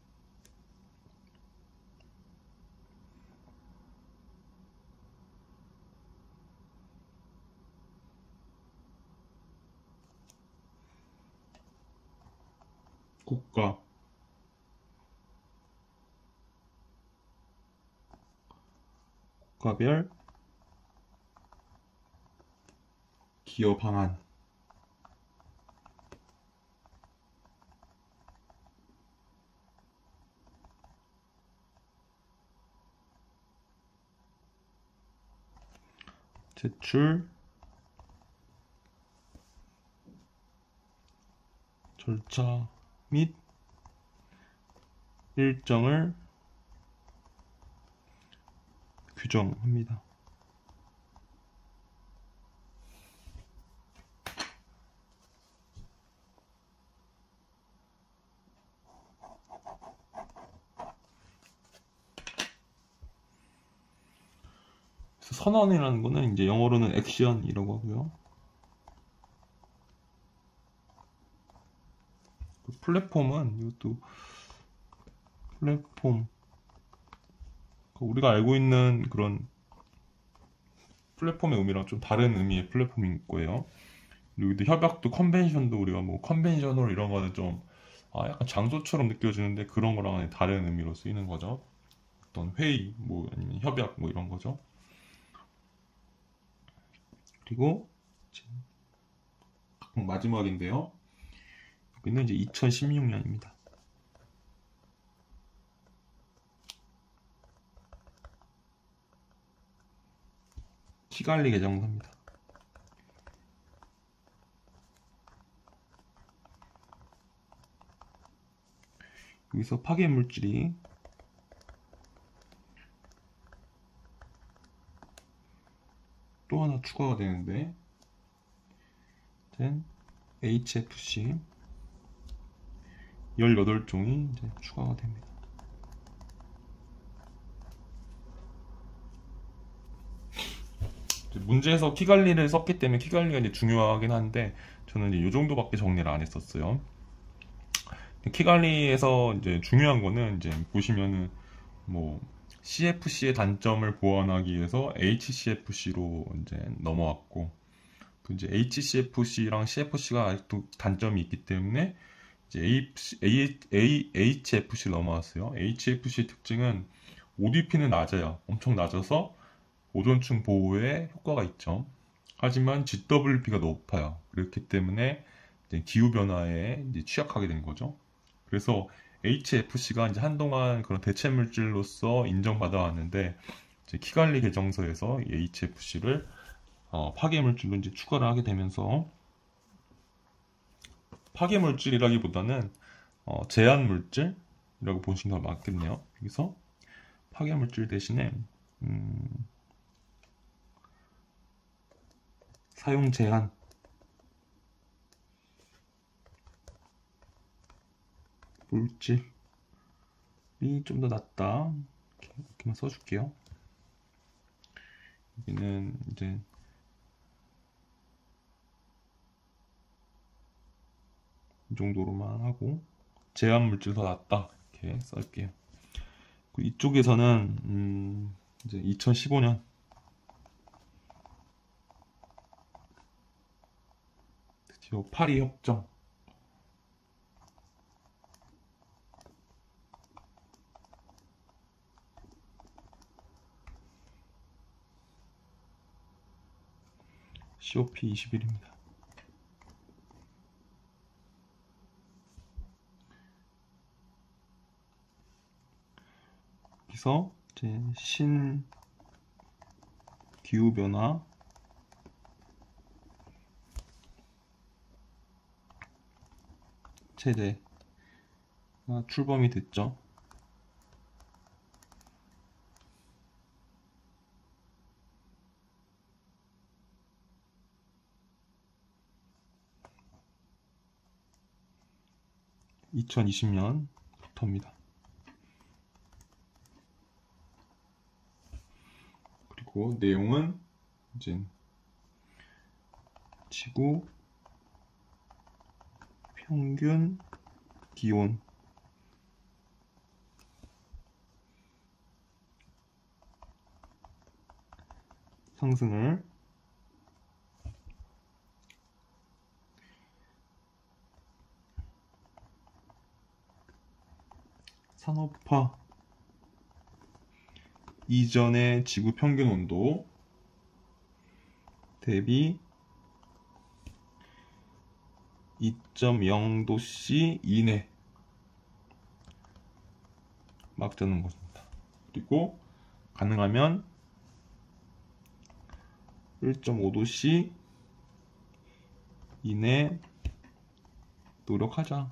국가별 기여 방안 제출 절차 및 일정을 규정합니다. 선언이라는 거는 이제 영어로는 액션이라고 하고요. 플랫폼은 이것도 플랫폼 우리가 알고 있는 그런 플랫폼의 의미랑 좀 다른 의미의 플랫폼인 거예요. 그리고 협약도 컨벤션도 우리가 뭐 컨벤셔널 이런 거는 좀 약간 장소처럼 느껴지는데 그런 거랑은 다른 의미로 쓰이는 거죠. 어떤 회의 뭐 아니면 협약 뭐 이런 거죠. 그리고 마지막인데요. 여기는 이제 2016년입니다. 키갈리 개정사입니다. 여기서 파괴 물질이 또 하나 추가가 되는데 HFC 18종이 이제 추가가 됩니다. 문제에서 키갈리를 썼기 때문에 키갈리가 이제 중요하긴 한데 저는 이제 이 정도밖에 정리를 안 했었어요. 키갈리에서 이제 중요한 거는 이제 보시면은 뭐 CFC의 단점을 보완하기 위해서 HCFC로 이제 넘어왔고 이제 HCFC랑 CFC가 아직도 단점이 있기 때문에 이제 HFC를 넘어왔어요. HFC 특징은 ODP는 낮아요. 엄청 낮아서 오존층 보호에 효과가 있죠. 하지만 GWP가 높아요. 그렇기 때문에 이제 기후변화에 이제 취약하게 된 거죠. 그래서 HFC가 이제 한동안 그런 대체 물질로서 인정받아 왔는데 이제 키갈리 개정서에서 이 HFC를 파괴 물질로 이제 추가를 하게 되면서 파괴 물질이라기보다는 제한 물질이라고 보시는 게 맞겠네요. 여기서 파괴 물질 대신에 사용 제한 물질이 좀 더 낫다. 이렇게만 써줄게요. 여기는 이제 이 정도로만 하고 제한 물질 더 낫다 이렇게 쓸게요. 이쪽에서는 이제 2015년 드디어 파리 협정, COP21입니다. 여기서 이제 신기후변화 체제가 출범이 됐죠. (2020년부터입니다) 그리고 내용은 이제 지구 평균 기온 상승을 산업화 이전의 지구 평균 온도 대비 2.0°C 이내 막자는 것입니다. 그리고 가능하면 1.5°C 이내 노력하자.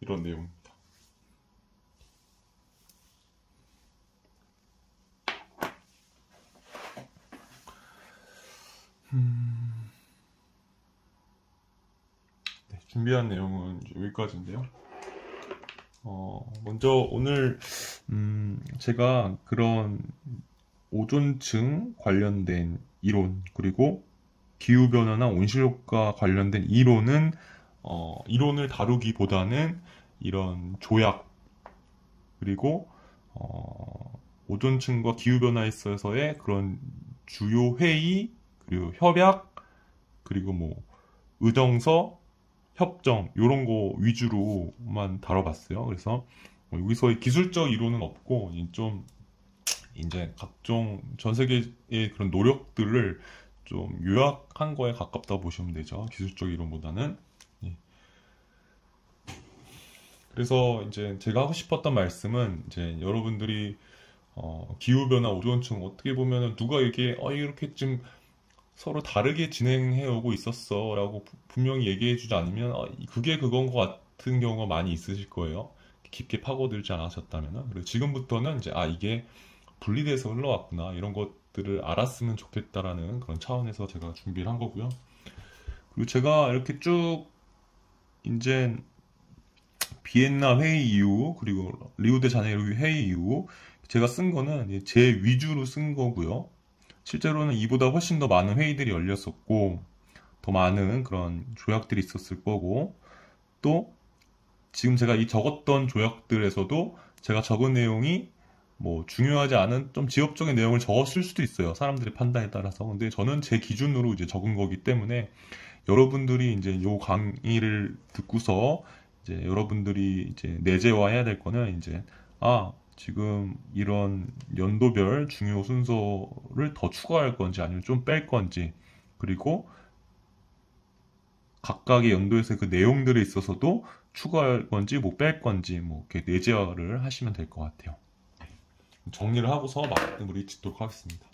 이런 내용입니다. 네, 준비한 내용은 여기까지인데요. 먼저 오늘 제가 그런 오존층 관련된 이론, 그리고 기후변화나 온실효과 관련된 이론을 다루기보다는 이런 조약, 그리고 오존층과 기후변화에 있어서의 그런 주요 회의, 그리고 협약, 그리고 뭐 의정서, 협정 이런 거 위주로만 다뤄봤어요. 그래서 여기서의 기술적 이론은 없고 좀 이제 각종 전 세계의 그런 노력들을 좀 요약한 거에 가깝다 보시면 되죠. 기술적 이론보다는. 예. 그래서 이제 제가 하고 싶었던 말씀은 이제 여러분들이 기후변화, 오존층 어떻게 보면은 누가 이렇게 좀 서로 다르게 진행해 오고 있었어 라고 분명히 얘기해 주지 않으면 그게 그건 것 같은 경우가 많이 있으실 거예요. 깊게 파고들지 않으셨다면. 그리고 지금부터는 이제 이게 분리돼서 흘러왔구나 이런 것들을 알았으면 좋겠다라는 그런 차원에서 제가 준비를 한 거고요. 그리고 제가 이렇게 쭉 이제 비엔나 회의 이후, 그리고 리우데자네이루 회의 이후 제가 쓴 거는 제 위주로 쓴 거고요. 실제로는 이보다 훨씬 더 많은 회의들이 열렸었고 더 많은 그런 조약들이 있었을 거고, 또 지금 제가 이 적었던 조약들에서도 제가 적은 내용이 뭐 중요하지 않은 좀 지엽적인 내용을 적었을 수도 있어요. 사람들의 판단에 따라서. 근데 저는 제 기준으로 이제 적은 거기 때문에 여러분들이 이제 요 강의를 듣고서 이제 여러분들이 이제 내재화해야 될 거는 이제 지금 이런 연도별 중요 순서를 더 추가할 건지 아니면 좀 뺄 건지, 그리고 각각의 연도에서 그 내용들에 있어서도 추가할 건지 뭐 뺄 건지 뭐 이렇게 내재화를 하시면 될 것 같아요. 정리를 하고서 마무리 짓도록 하겠습니다.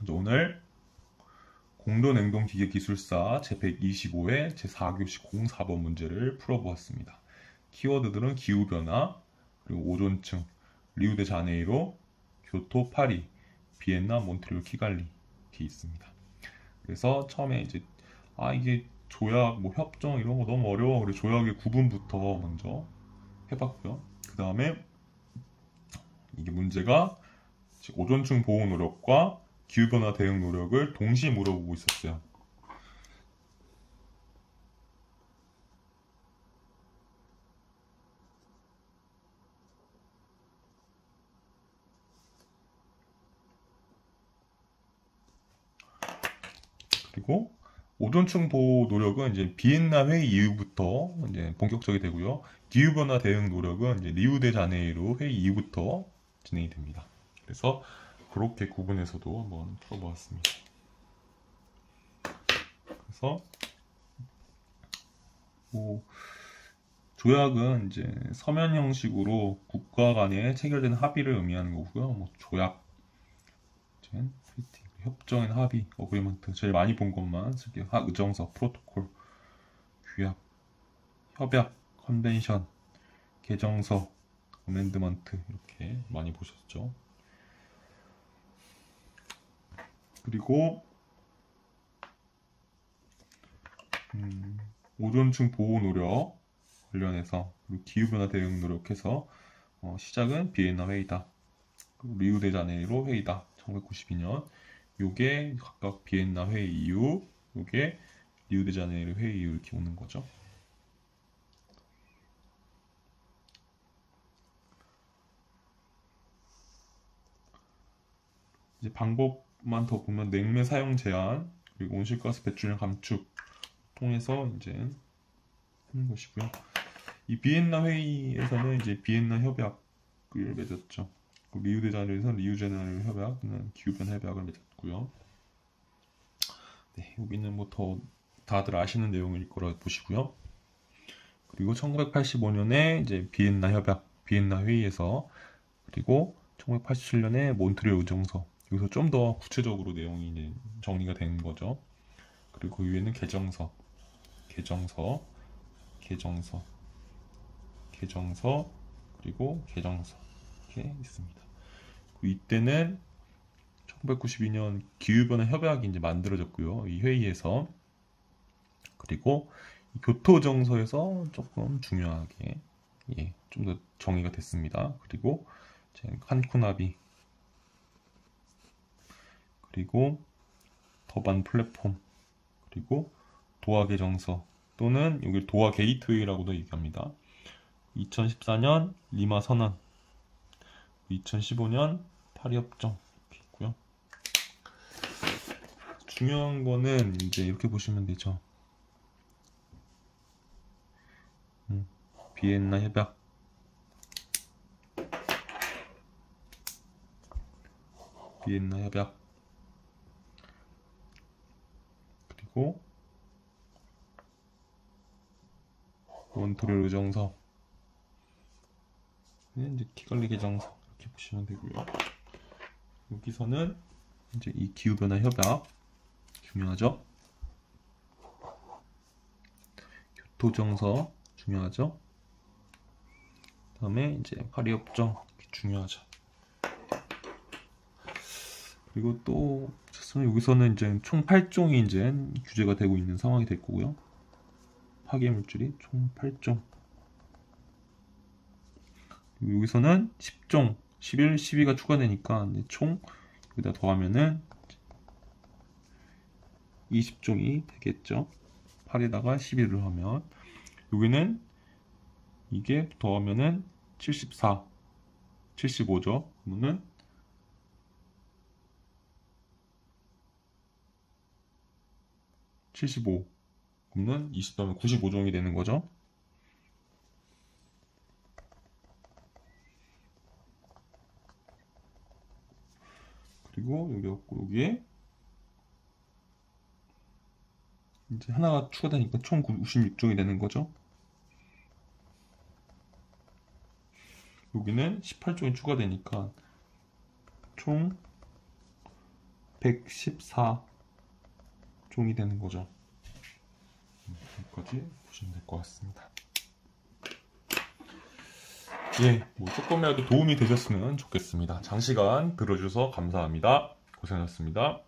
오늘 공도냉동기계기술사 제125회 제4교시 04번 문제를 풀어보았습니다. 키워드들은 기후변화, 그리고 오존층, 리우데자네이루, 교토, 파리, 비엔나, 몬트리올, 키갈리 이렇게 있습니다. 그래서 처음에 이제 이게 조약, 뭐 협정 이런 거 너무 어려워. 그래서 조약의 구분부터 먼저 해봤고요. 그 다음에 이게 문제가 오존층 보호 노력과 기후변화 대응 노력을 동시에 물어보고 있었어요. 그리고 오존층 보호 노력은 이제 비엔나 회의 이후부터 이제 본격적이 되고요. 기후변화 대응 노력은 이제 리우데자네이루 회의 이후부터 진행이 됩니다. 그래서 그렇게 구분해서도 한번 풀어보았습니다. 그래서 뭐 조약은 이제 서면 형식으로 국가 간에 체결된 합의를 의미하는 거고요. 뭐 조약, 협정인 합의, 어그리먼트 제일 많이 본 것만 쓸게요. 의정서, 프로토콜, 규약, 협약, 컨벤션, 개정서, 어멘드먼트 이렇게 많이 보셨죠. 그리고 오존층 보호 노력 관련해서 그리고 기후변화 대응 노력해서 시작은 비엔나 회의다. 리우데자네이루 회의다. 1992년. 요게 각각 비엔나 회의 이후, 요게 리우데자네이루 회의 이후 이렇게 오는 거죠. 이제 방법만 더 보면 냉매 사용 제한, 그리고 온실가스 배출량 감축 통해서 이제 하는 것이고요. 이 비엔나 회의에서는 이제 비엔나 협약을 맺었죠. 리우데자네이루에서는 리우데자네이루 협약은 기후변화 협약을 맺었고요. 네, 여기는 뭐 더 다들 아시는 내용일 거라 보시고요. 그리고 1985년에 이제 비엔나 협약, 비엔나 회의에서 그리고 1987년에 몬트리올 의정서 여기서 좀 더 구체적으로 내용이 이제 정리가 된 거죠. 그리고 그 위에는 개정서, 그리고 개정서 이렇게 있습니다. 이때는 1992년 기후변화 협약이 이제 만들어졌고요. 이 회의에서 그리고 교토정서에서 조금 중요하게 좀 더 정의가 됐습니다. 그리고 칸쿤 합의 그리고 더반 플랫폼 그리고 도하 개정서 또는 여기 도하 게이트웨이라고도 얘기합니다. 2014년 리마 선언 2015년 파리 협정 이렇게 있고요. 중요한 거는 이제 이렇게 보시면 되죠. 비엔나 협약 그리고 몬트리올 의정서 이제 키갈리 개정서 이렇게 보시면 되고요. 여기서는 이제 이 기후변화 협약 중요하죠. 교토정서 중요하죠. 그다음에 이제 파리 협정 중요하죠. 그리고 또 여기서는 이제 총 8종이 이제 규제가 되고 있는 상황이 될 거고요. 파괴 물질이 총 8종. 여기서는 10종, 11, 12가 추가되니까 총 여기다 더하면은 20종이 되겠죠. 8에다가 11을 하면 여기는 이게 더하면은 74, 75죠. 그러면은 75. 그러면 20 더하면 95종이 되는 거죠. 그리고 여기에 이제 하나가 추가되니까 총 96종이 되는 거죠. 여기는 18종이 추가되니까 총 114종이 되는 거죠. 여기까지 보시면 될 것 같습니다. 뭐 조금이라도 도움이 되셨으면 좋겠습니다. 장시간 들어주셔서 감사합니다. 고생하셨습니다.